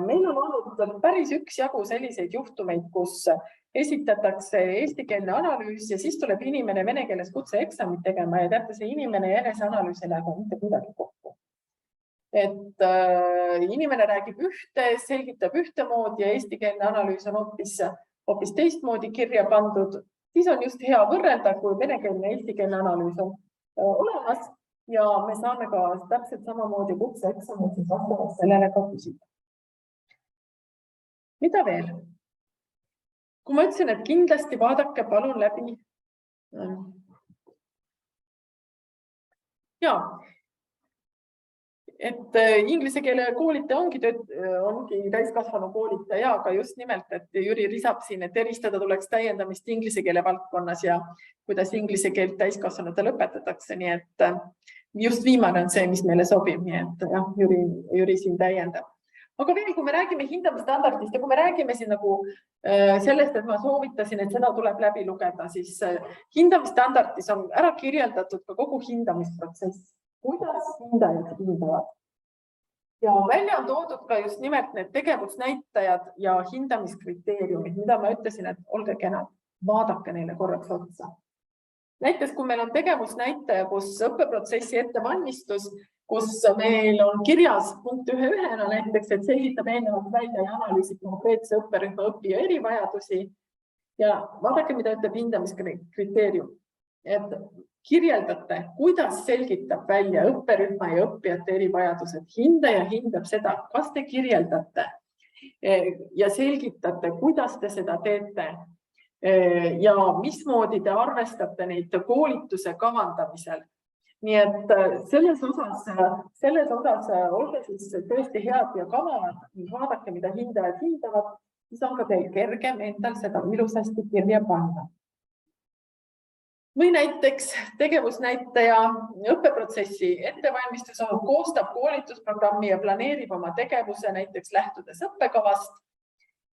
meil on olnud päris üksjagu selliseid juhtumeid, kus esitatakse eestikeelne analüüs ja siis tuleb inimene vene keeles kutseeksamit tegema ja teate, see inimene ja eneseanalüüs ei lähe mitte kuidagi kokku. Et inimene räägib ühte, selgitab ühtemoodi ja eestikeelne analüüs on hoopis teistmoodi kirja pandud. Siis on just hea võrrelda, kui venekeelne ja eestikeelne analüüs on olemas ja me saame ka täpselt samamoodi kutseeksamit siis vastavalt sellele ka küsida. Mida veel? Kui ma ütlesin, et kindlasti vaadake palun läbi. Ja, et inglise keele koolitaja ongi täiskasvanu koolitaja, aga just nimelt, et Jüri lisab siin, et eristada tuleks täiendamist inglise keele valdkonnas ja kuidas inglise keelt täiskasvanutele õpetatakse. Nii et just viimane on see, mis meile sobib. Nii et jah, Jüri siin täiendab. Aga veel, kui me räägime hindamisstandardist ja kui me räägime siin nagu sellest, et ma soovitasin, et seda tuleb läbi lugeda, siis hindamisstandardis on ära kirjeldatud ka kogu hindamisprotsess. Kuidas hindajad hindavad? Ja välja on toodud ka just nimelt need tegevusnäitajad ja hindamiskriteeriumid, mida ma ütlesin, et olge kenad, vaadake neile korraks otsa. Näiteks, kui meil on tegevusnäitaja, kus õppeprotsessi ettevalmistus, kus meil on kirjas punkt 1.1 näiteks, et selgitab eelnevalt välja ja analüüsib konkreetse õpperühma õppija erivajadusi ja vaadake, mida ütleb hindamiskriteerium. Et kirjeldate, kuidas selgitab välja õpperühma ja õppijate erivajadused. Hindaja hindab seda, kas te kirjeldate ja selgitate, kuidas te seda teete ja mismoodi te arvestate neid koolituse kavandamisel. Nii et selles osas olge siis tõesti head ja kavavad, vaadake, mida hindajad hindavad, siis on ka teil kergem endal seda ilusasti kirja panna. Või näiteks tegevusnäitaja õppeprotsessi ettevalmistus koostab koolitusprogrammi ja planeerib oma tegevuse näiteks lähtudes õppekavast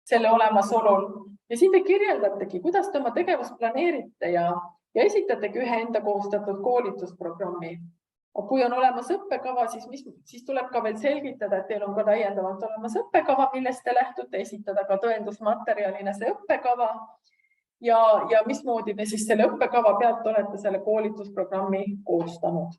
selle olemasolul. Ja siin te kirjeldategi, kuidas te oma tegevust planeerite ja esitategi ühe enda koostatud koolitusprogrammi. Kui on olemas õppekava, siis tuleb ka veel selgitada, et teil on ka täiendavalt olemas õppekava, millest te lähtute, esitada ka tõendusmaterjalina see õppekava ja mismoodi te siis selle õppekava pealt olete selle koolitusprogrammi koostanud.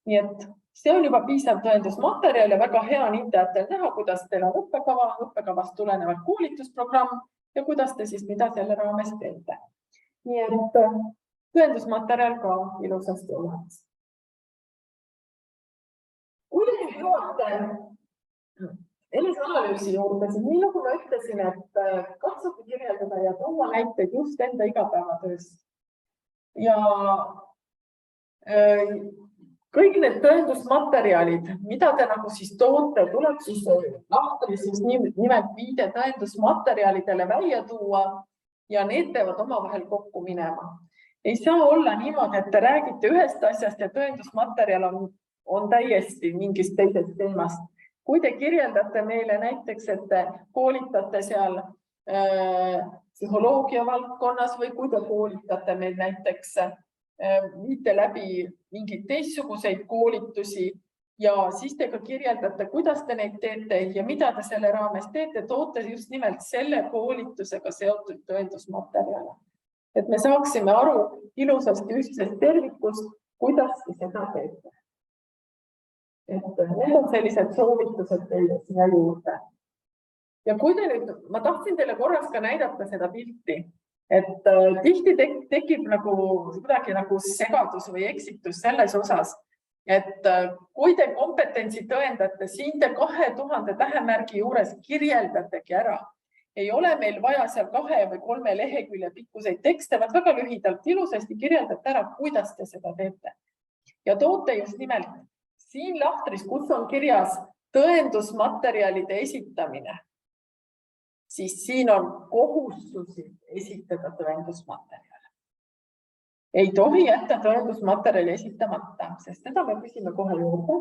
Nii et see on juba piisav tõendusmaterjal ja väga hea on hindajatel näha, kuidas teil on õppekavast tulenevad koolitusprogramm ja kuidas te siis mida selle raames teete. Nii et tõendusmaterjal ka ilusasti olemas. Kui te jõuate eneseanalüüsi juurde, siis nii nagu ma ütlesin, et katsuge kirjeldada ja tuua näiteid just enda igapäevatöös. Ja kõik need tõendusmaterjalid, mida te nagu siis toote, tuleb siis lahtris just nimelt viide tõendusmaterjalidele välja tuua ja need peavad omavahel kokku minema. Ei saa olla niimoodi, et te räägite ühest asjast ja tõendusmaterjal on täiesti mingist teisest teemast. Kui te kirjeldate meile näiteks, et te koolitate seal psühholoogia valdkonnas või kui te koolitate meil näiteks viite läbi mingeid teistsuguseid koolitusi ja siis te ka kirjeldate, kuidas te neid teete ja mida te selle raames teete, toote just nimelt selle koolitusega seotud tõendusmaterjale. Et me saaksime aru ilusasti ühtsest tervikust, kuidas te seda teete. Et need on sellised soovitused teile siia juurde. Ja kui te nüüd, ma tahtsin teile korraks ka näidata seda pilti, et tihti tekib kuidagi nagu segadus või eksitus selles osas, et kui te kompetentsi tõendate, siin te 2000 tähemärgi juures kirjeldategi ära. Ei ole meil vaja seal 2 või 3 lehekülje pikkuseid tekste, vaid väga lühidalt ilusasti kirjeldate ära, kuidas te seda teete. Ja toote just nimelt siin lahtris, kus on kirjas tõendusmaterjalide esitamine, siis siin on kohustusi esitada tõendusmaterjal. Ei tohi jätta tõendusmaterjali esitamata, sest seda me küsime kohe juurde.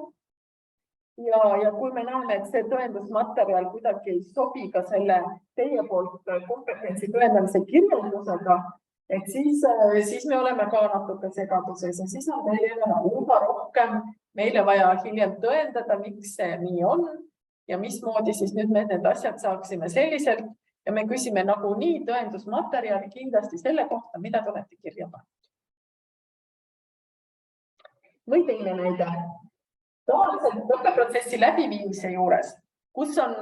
Ja kui me näeme, et see tõendusmaterjal kuidagi ei sobi ka selle teie poolt kompetentsi tõendamise kirjeldusega, et siis me oleme ka natuke segaduses ja siis on meile juba rohkem meile vaja hiljem tõendada, miks see nii on ja mismoodi siis nüüd me need asjad saaksime selliselt, ja me küsime nagunii tõendusmaterjali kindlasti selle kohta, mida te olete kirja pannud. Või teine näide. Tavaliselt õppeprotsessi läbiviimise juures, kus on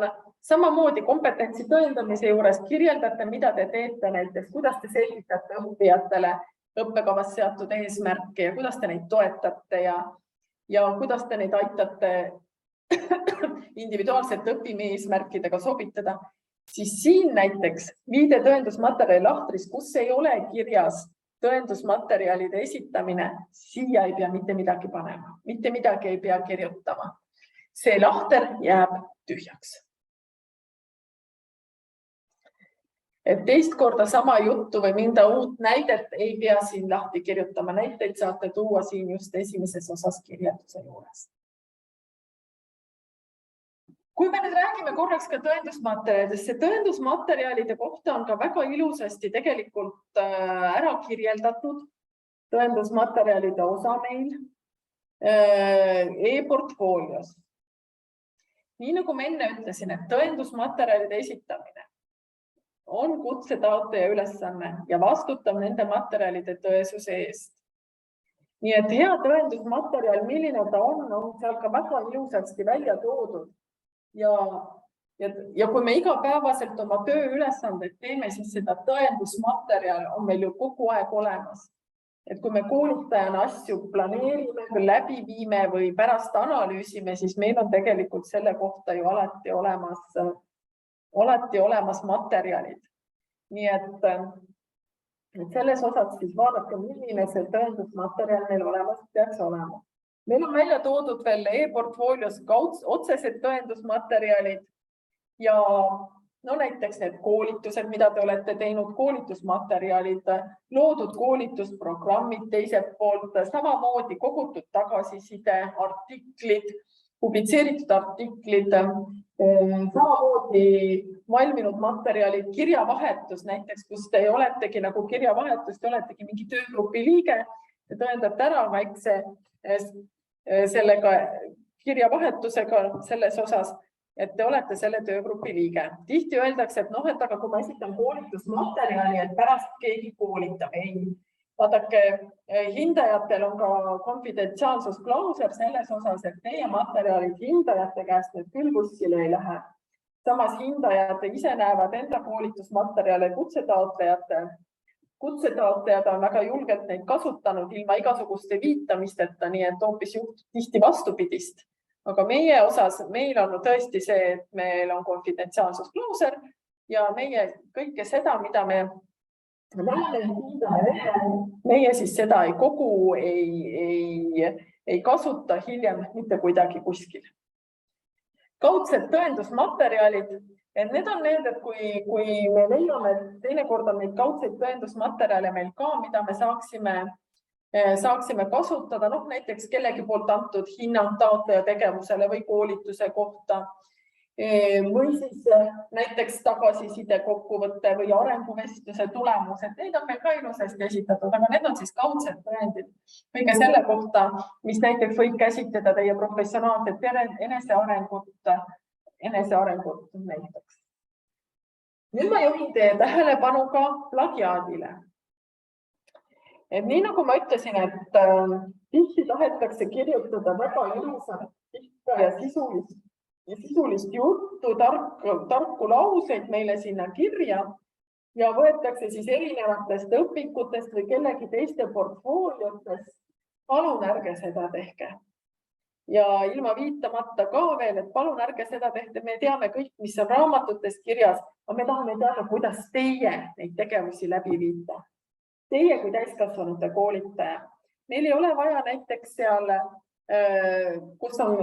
samamoodi kompetentsi tõendamise juures kirjeldate, mida te teete näiteks, kuidas te selgitate õppijatele õppekavas seatud eesmärke ja kuidas te neid toetate ja kuidas te neid aitate individuaalsete õppimiseesmärkidega sobitada, siis siin näiteks viide tõendusmaterjali lahtris, kus ei ole kirjas tõendusmaterjalide esitamine, siia ei pea mitte midagi panema, mitte midagi ei pea kirjutama. See lahter jääb tühjaks. Et teist korda sama juttu või minda uut näidet ei pea siin lahti kirjutama. Näiteid saate tuua siin just esimeses osas kirjelduse juures. Kui me nüüd räägime korraks ka tõendusmaterjalidest, see tõendusmaterjalide kohta on ka väga ilusasti tegelikult ära kirjeldatud tõendusmaterjalide osa meil e-portfoolios. Nii nagu ma enne ütlesin, et tõendusmaterjalide esitamine on kutsetaotleja ülesanne ja vastutab nende materjalide tõesuse eest. Nii et hea tõendusmaterjal, milline ta on seal ka väga ilusasti välja toodud. Ja kui me igapäevaselt oma tööülesandeid teeme, siis seda tõendusmaterjal on meil ju kogu aeg olemas. Et kui me koolitajana asju planeerime, läbi viime või pärast analüüsime, siis meil on tegelikult selle kohta ju alati olemas materjalid. Nii et selles osas siis vaadake, milline see tõendusmaterjal meil olemas peaks olema. Meil on välja toodud veel e-portfoolios otsesed tõendusmaterjalid ja näiteks need koolitused, mida te olete teinud, koolitusmaterjalid, loodud koolitusprogrammid teiselt poolt, samamoodi kogutud tagasiside, artiklid, publitseeritud artiklid, samamoodi valminud materjalid, kirjavahetus näiteks, kus te oletegi nagu kirjavahetus, te oletegi mingi töögrupi liige, te tõendate ära väikse sellega kirjavahetusega selles osas, et te olete selle töögrupi liige. Tihti öeldakse, et aga kui ma esitan koolitusmaterjali, et pärast keegi koolitab. Ei. Vaadake, hindajatel on ka konfidentsiaalsusklausel selles osas, et teie materjalid hindajate käest nüüd küll kuskile ei lähe. Samas hindajad ise näevad enda koolitusmaterjale Kutsetaotlejad on väga julgelt neid kasutanud ilma igasuguste viitamisteta, nii et hoopis tihti vastupidist. Aga meie osas, meil on tõesti see, et meil on konfidentsiaalsusklausel ja meie kõike seda, mida me meie siis seda ei kogu, ei kasuta hiljem mitte kuidagi kuskil. Kaudsed tõendusmaterjalid, need on need, et kui me leiame, teinekord on neid kaudseid tõendusmaterjale meil ka, mida me saaksime kasutada, näiteks kellegi poolt antud hinnang taotleja tegevusele või koolituse kohta või siis näiteks tagasiside kokkuvõtte või arenguvestluse tulemused. Neid on meil ka ilusasti esitatud, aga need on siis kaudsed tõendid. Kõige selle kohta, mis näiteks võib käsitleda teie professionaalset enesearengut näiteks. Nüüd ma juhin teie tähelepanu ka plagiaadile. Et nii nagu ma ütlesin, et tihti tahetakse kirjutada väga ilusat, pikka ja sisulist juttu, tarku lauseid meile sinna kirja ja võetakse siis erinevatest õpikutest või kellegi teiste portfooliotest. Palun ärge seda tehke. Ja ilma viitamata ka veel, et palun ärge seda tehte. Me teame kõik, mis on raamatutes kirjas, aga me tahame teada, kuidas teie neid tegevusi läbi viita. Teie kui täiskasvanute koolitaja. Meil ei ole vaja näiteks seal, kus on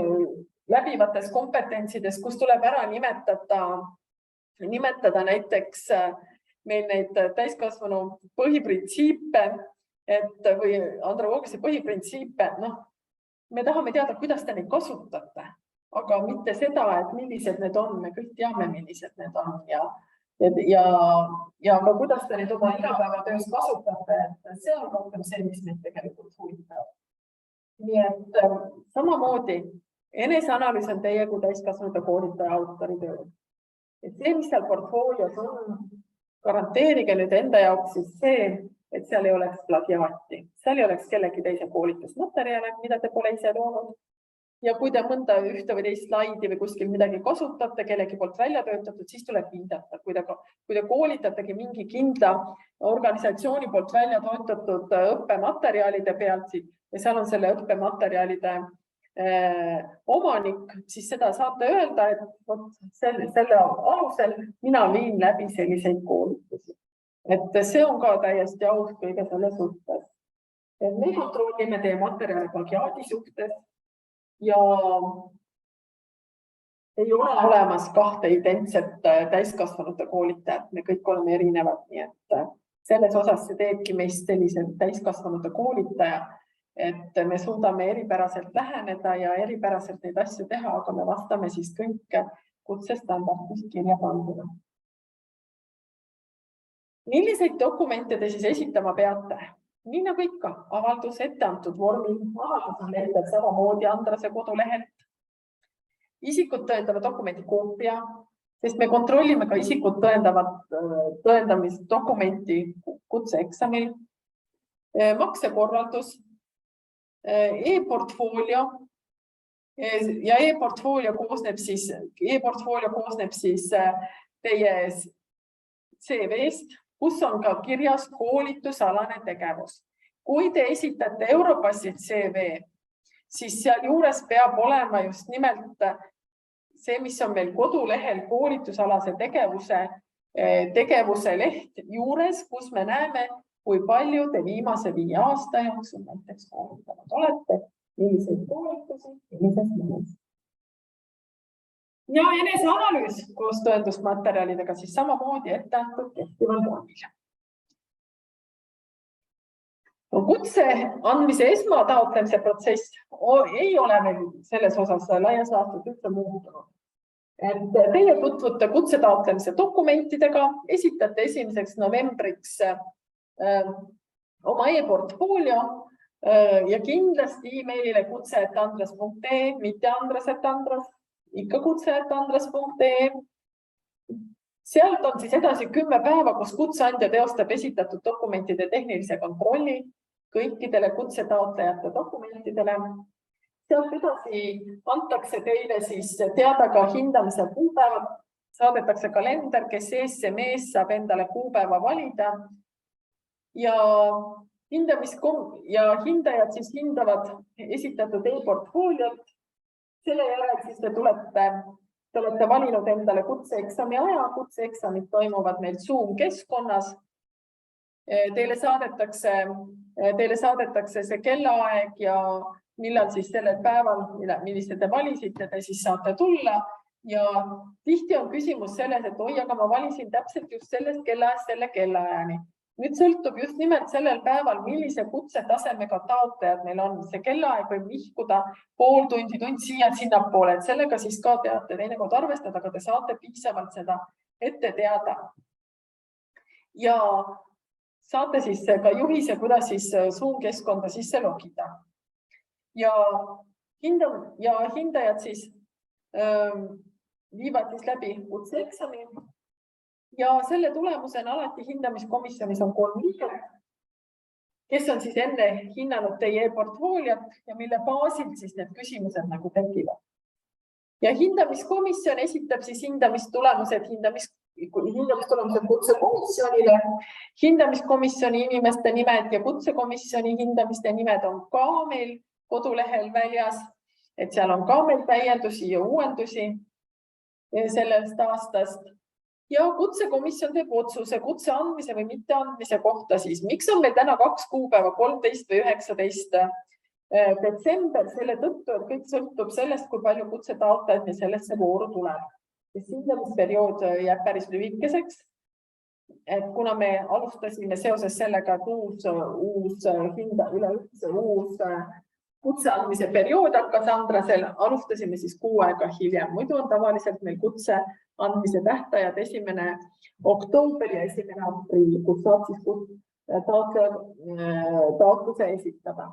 läbivates kompetentsides, kus tuleb ära nimetada näiteks meil neid täiskasvanu põhiprintsiipe või andragoogilisi põhiprintsiipe. Me tahame teada, kuidas te neid kasutate, aga mitte seda, et millised need on. Me kõik teame, millised need on ja ka kuidas te neid oma igapäevatöös kasutate. See on rohkem see, mis meid tegelikult huvitab. Nii et samamoodi eneseanalüüs on teie kui täiskasvanute koolitaja autori töö. Et see, mis seal portfoolios on, garanteerige nüüd enda jaoks siis see, et seal ei oleks plagiaati. Seal ei oleks kellegi teise koolitusmaterjale, mida te pole ise loonud. Ja kui te mõnda ühte või teist slaidi või kuskil midagi kasutate, kellegi poolt välja töötatud, siis tuleb hindata. Kui te koolitategi mingi kindla organisatsiooni poolt välja töötatud õppematerjalide pealt ja seal on selle õppematerjalide omanik, siis seda saate öelda, et selle alusel mina viin läbi selliseid koolitusi. Et see on ka täiesti aus kõige selle suhtes. Et me kontrollime teie materjali plagiaadi suhtes ja ei ole olemas kahte identset täiskasvanute koolitajat. Me kõik oleme erinevad, nii et selles osas see teebki meist sellise täiskasvanute koolitaja, et me suudame eripäraselt läheneda ja eripäraselt neid asju teha, aga me vastame siis kõik kutsestandardist kirja panduna. Milliseid dokumente te siis esitama peate? Nii nagu ikka, avaldus ette antud vormil, avaldus on endal samamoodi Andrase kodulehelt. Isikut tõendava dokumendi koopia, sest me kontrollime ka isikut tõendamise dokumenti kutseeksamil, maksekorraldus, e-portfoolio ja e-portfoolio koosneb siis teie CV-st, kus on ka kirjas koolitusalane tegevus. Kui te esitate Europassi CV, siis seal juures peab olema just nimelt see, mis on meil kodulehel koolitusalase tegevuse leht juures, kus me näeme, kui palju te viimase 5 aasta jooksul näiteks koolitanud olete, milliseid koolitusi, millises mõnes. Ja eneseanalüüs koos tõendusmaterjalidega siis samamoodi ette antud kehtival vormil. Kutse andmise esmataotlemise protsess ei ole veel selles osas laias laastus üldse muutunud. Teie tutvute kutse taotlemise dokumentidega, esitate 1. novembriks oma e-portfoolio ja kindlasti emailile kutse@andras.ee, mitte andras@andras. Ikka kutse@andras.ee. Sealt on siis edasi 10 päeva, kus kutseandja teostab esitatud dokumentide tehnilise kontrolli kõikidele kutsetaotlejate dokumentidele. Sealt edasi antakse teile siis teada ka hindamise kuupäevad, saadetakse kalender, kes SMS saab endale kuupäeva valida ja hindajad siis hindavad esitatud e-portfooliot. Selle järel siis te olete valinud endale kutseeksami aja, kutseeksamid toimuvad meil Zoom keskkonnas. Teile saadetakse see kellaaeg ja millal siis sellel päeval, milliste te valisite, te siis saate tulla. Ja tihti on küsimus selles, et oi, aga ma valisin täpselt just sellest kellaajast selle kellaajani. Nüüd sõltub just nimelt sellel päeval, millise kutsetasemega taotlejad meil on. See kellaaeg võib vihkuda pool tundi, tund siia sinnapoole, et sellega siis ka teate teinekord arvestada, aga te saate piisavalt seda ette teada. Ja saate siis ka juhise, kuidas siis Zoom keskkonda sisse logida. Ja hindajad siis viivad siis läbi kutseeksami. Ja selle tulemusena alati hindamiskomisjonis on 3 liiget, kes on siis enne hinnanud teie e-portfooliot ja mille baasil siis need küsimused nagu tekivad. Ja hindamiskomisjon esitab siis hindamistulemused kutsekomisjonile. Hindamiskomisjoni inimeste nimed ja kutsekomisjoni hindamiste nimed on ka meil kodulehel väljas, et seal on ka meil täiendusi ja uuendusi sellest aastast. Ja kutsekomisjon teeb otsuse kutse andmise või mitte andmise kohta siis. Miks on meil täna 2 kuupäeva, 13 või 19 detsember? Selle tõttu, et kõik sõltub sellest, kui palju kutsetaotlejaid meil sellesse vooru tuleb. Hindamisperiood jääb päris lühikeseks. Et kuna me alustasime seoses sellega, et uus kutse andmise periood hakkas Andrasel, alustasime siis 6 aega hiljem. Muidu on tavaliselt meil kutse andmise tähtajad 1. oktoober ja 1. aprill, kus saab siis taotluse esitada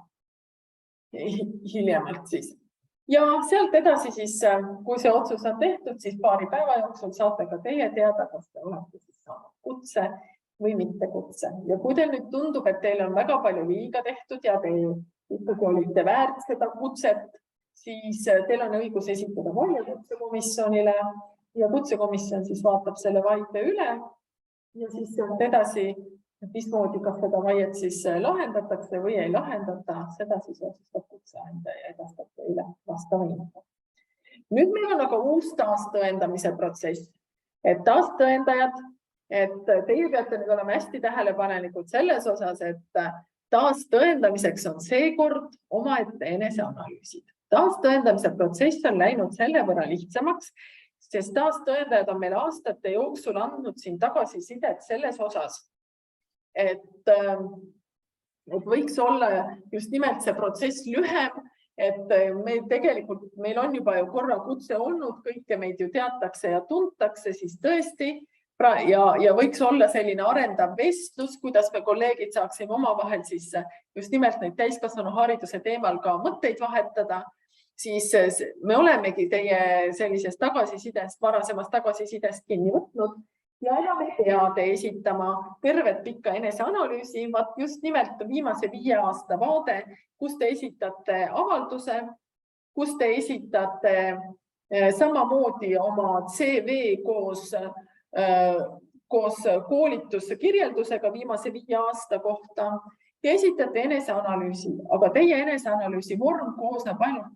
hiljemalt siis. ja sealt edasi siis, kui see otsus on tehtud, siis paari päeva jooksul saate ka teie teada, kas te olete siis saanud kutse või mitte kutse. Ja kui teil nüüd tundub, et teil on väga palju liiga tehtud ja te ikkagi olite väärt seda kutset, siis teil on õigus esitada vaie kutsekomisjonile ja kutsekomisjon siis vaatab selle vaide üle ja siis sealt edasi, mismoodi kas seda vaiet siis lahendatakse või ei lahendata, seda siis otsustab kutseandja ja edastab teile vastava info. Nüüd meil on aga uus taastõendamise protsess, et taastõendajad, et teie peate nüüd olema hästi tähelepanelikud selles osas, et taastõendamiseks on seekord omaette eneseanalüüsid. Taastõendamise protsess on läinud selle võrra lihtsamaks, sest taastõendajad on meil aastate jooksul andnud siin tagasisidet selles osas, et võiks olla just nimelt see protsess lühem, et meil on juba ju korra kutse olnud, kõike meid ju teatakse ja tuntakse, siis tõesti ja võiks olla selline arendav vestlus, kuidas me kolleegid saaksime omavahel siis just nimelt neid täiskasvanuhariduse teemal ka mõtteid vahetada, siis me olemegi teie sellisest tagasisidest, varasemast tagasisidest kinni võtnud ja enam ei pea te esitama tervet pikka eneseanalüüsi, just nimelt viimase 5 aasta vaade, kus te esitate avalduse, kus te esitate samamoodi oma CV koos koolituse kirjeldusega viimase 5 aasta kohta ja esitate eneseanalüüsi, aga teie eneseanalüüsi vorm koosneb ainult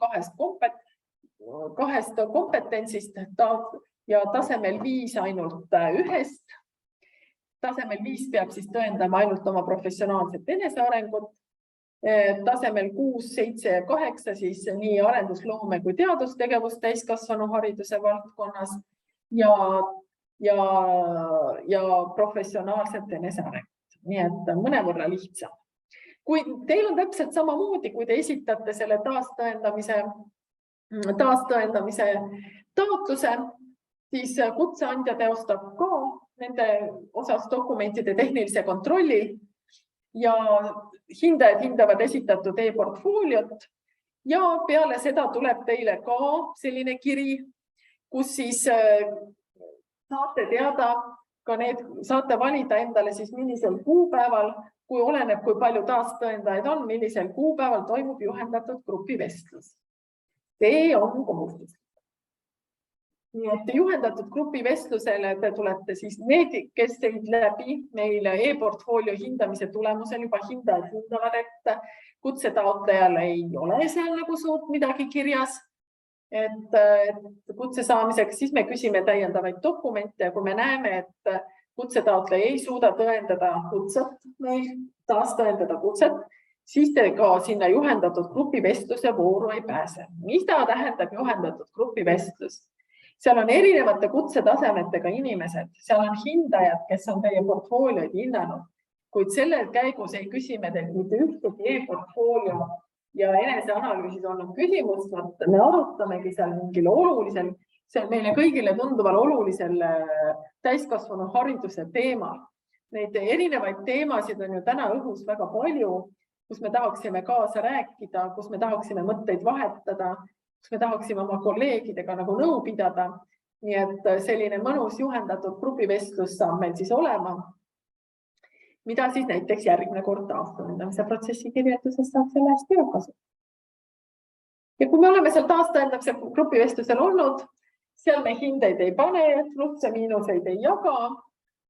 2 kompetentsist ja tasemel 5 ainult ühest. Tasemel 5 peab siis tõendama ainult oma professionaalset enesearengut. Tasemel 6, 7 ja 8 siis nii arendusloome kui teadustegevus täiskasvanuhariduse valdkonnas ja professionaalset enesearengut. Nii et mõnevõrra lihtsam. Kui teil on täpselt samamoodi, kui te esitate selle taastõendamise taotluse, siis kutseandja teostab ka nende osas dokumentide tehnilise kontrolli ja hindajad hindavad esitatud e-portfooliot ja peale seda tuleb teile ka selline kiri, kus siis saate teada ka saate valida endale siis millisel kuupäeval, kui oleneb, kui palju taastõendajaid on, millisel kuupäeval toimub juhendatud grupivestlus. See on kohustus. Nii et juhendatud grupivestlusele te tulete siis need, kes teid läbi meile e-portfoolio hindamise tulemusel juba hindajad hindavad, et kutsetaotlejal ei ole seal nagu suurt midagi kirjas, et kutse saamiseks, siis me küsime täiendavaid dokumente ja kui me näeme, et kutsetaotleja ei suuda tõendada kutset, taastõendada kutset, siis te ka sinna juhendatud grupivestluse vooru ei pääse. Mida tähendab juhendatud grupivestlus? Seal on erinevate kutsetasemetega inimesed, seal on hindajad, kes on teie portfoolioid hinnanud, kuid sellel käigus ei küsime teilt mitte ühtegi e-portfoolio ja eneseanalüüsis olnud küsimust, me arutamegi seal mingil olulisel, see meile kõigile tunduval olulisel täiskasvanuhariduse teemal. Neid erinevaid teemasid on ju täna õhus väga palju, kus me tahaksime kaasa rääkida, kus me tahaksime mõtteid vahetada, kus me tahaksime oma kolleegidega nagu nõu pidada. Nii et selline mõnus juhendatud grupivestlus saab meil siis olema, mida siis näiteks järgmine kord taastõendamise protsessi kirjelduses saab selle hästi kasutada. Ja kui me oleme seal taastõendamise grupivestlusel olnud, seal me hindeid ei pane, plusse miinuseid ei jaga,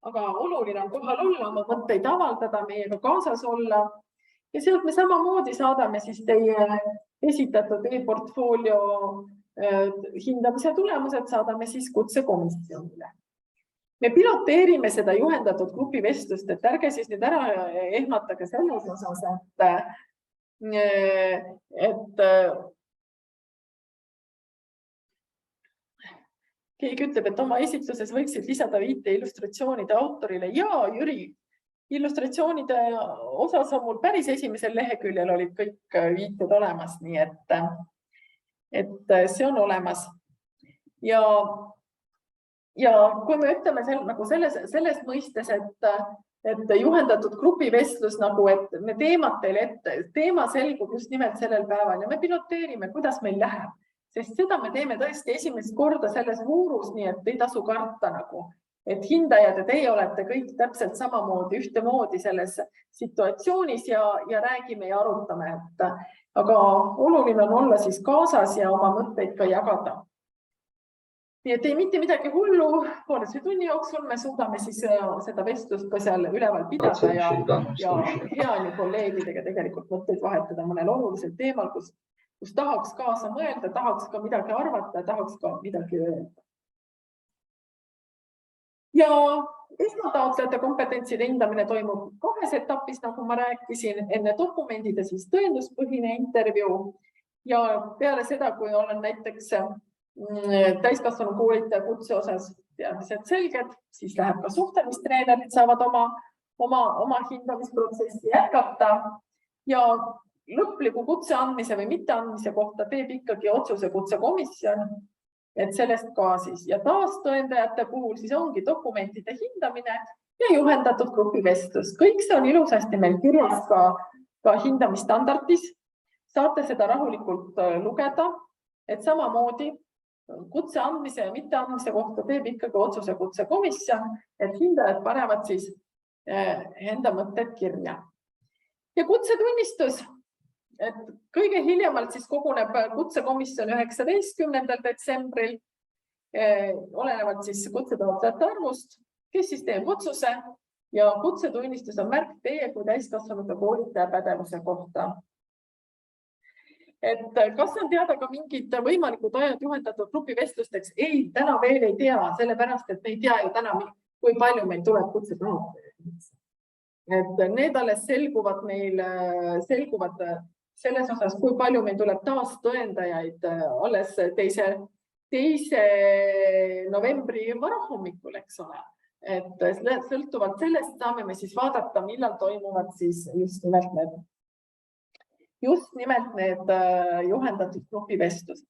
aga oluline on kohal olla, oma mõtteid avaldada, meiega kaasas olla. Ja sealt me samamoodi saadame siis teie esitatud e-portfoolio hindamise tulemused, saadame siis kutsekomisjonile. Me piloteerime seda juhendatud grupivestlust, et ärge siis nüüd ära ehmatage selles osas, et keegi ütleb, et oma esitluses võiksid lisada viite illustratsioonide autorile. Ja, Jüri, illustratsioonide osas on mul päris esimesel leheküljel olid kõik viited olemas, nii et see on olemas. Ja kui me ütleme selles mõistes, et juhendatud grupivestlus, et me teemad teile ette, teema selgub just nimelt sellel päeval ja me piloteerime, kuidas meil läheb. sest seda me teeme tõesti esimest korda selles voorus, nii et ei tasu karta nagu, et hindajad ja teie olete kõik täpselt samamoodi, ühtemoodi selles situatsioonis ja räägime ja arutame, aga oluline on olla siis kaasas ja oma mõtteid ka jagada. Nii et ei mitte midagi hullu, poolese tunni jooksul me suudame siis seda vestlust ka seal üleval pidada ja hea on ju kolleegidega tegelikult mõtteid vahetada mõnel olulisel teemal, kus tahaks kaasa mõelda, tahaks ka midagi arvata, tahaks ka midagi öelda. Ja esmataotlejate kompetentside hindamine toimub 2 etapis, nagu ma rääkisin, enne dokumendide siis tõenduspõhine intervjuu ja peale seda, kui olen näiteks täiskasvanu koolitaja kutse osas teadmised selged, siis läheb ka suhtlemistreenerid saavad oma hindamisprotsessi jätkata ja lõpliku kutse andmise või mitteandmise kohta teeb ikkagi otsuse kutsekomisjon, et sellest ka siis ja taastõendajate puhul siis ongi dokumentide hindamine ja juhendatud grupivestlus. Kõik see on ilusasti meil kirjas ka hindamistandardis. Saate seda rahulikult lugeda, et samamoodi kutse andmise ja mitteandmise kohta teeb ikkagi otsuse kutsekomisjon, et hindajad panevad siis enda mõtted kirja. Ja kutsetunnistus, et kõige hiljemalt siis koguneb kutsekomisjon 19. detsembril, olenevalt siis kutsetaotlejate arvust, kes siis teeb otsuse ja kutsetunnistus on märk teie kui täiskasvanute koolitaja pädevuse kohta. Et kas on teada ka mingid võimalikud ajad juhendatud grupivestlusteks? Ei, täna veel ei tea, sellepärast, et me ei tea ju täna, kui palju meil tuleb kutsetaotlejaid. Et need alles selguvad selles osas, kui palju meil tuleb taastõendajaid alles 2. novembri varahommikul, eks ole. Et sõltuvalt sellest saame me siis vaadata, millal toimuvad siis just nimelt need juhendatud grupivestlused.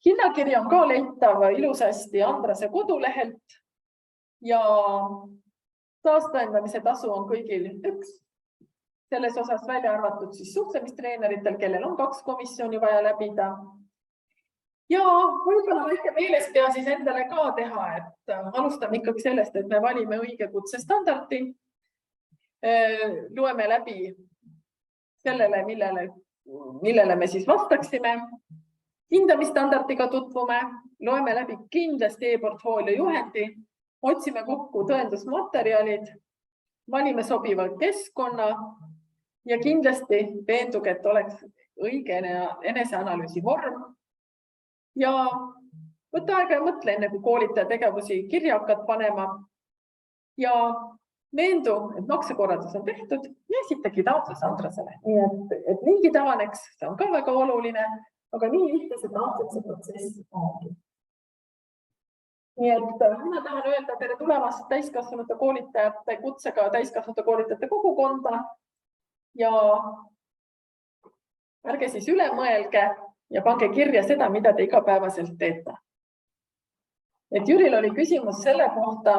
Hinnakiri on ka leitav ilusasti Andrase kodulehelt ja taastõendamise tasu on kõigil 1. Selles osas välja arvatud siis suhtlemistreeneritel, kellel on 2 komisjoni vaja läbida. Ja võib-olla väike meelespea siis endale ka teha, et alustame ikkagi sellest, et me valime õige kutsestandardi, loeme läbi sellele, millele me siis vastaksime. Hindamistandardiga tutvume, loeme läbi kindlasti e-portfoolio juhendi, otsime kokku tõendusmaterjalid, valime sobiva keskkonna ja kindlasti veenduge, et oleks õige eneseanalüüsi vorm. Ja võta aega ja mõtle enne, kui koolitaja tegevusi kirja hakkad panema ja veendu, et maksekorraldus on tehtud ja esitagi taotlus Andrasele. Nii et mingi tavaneks, see on ka väga oluline, aga nii lihtne see taotlemise protsess ongi. Nii et mina tahan öelda tere tulemast täiskasvanute koolitajate kutsega täiskasvanute koolitajate kogukonda ja ärge siis üle mõelge ja pange kirja seda, mida te igapäevaselt teete. Et Jüril oli küsimus selle kohta,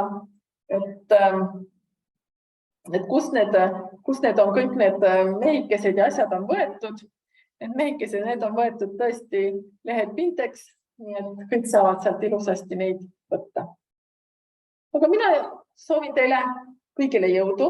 et kus need on kõik need mehikesed ja asjad on võetud. Need mehikesed, need on võetud tõesti lehelt Pintex, nii et kõik saavad sealt ilusasti neid võtta. Aga mina soovin teile kõigile jõudu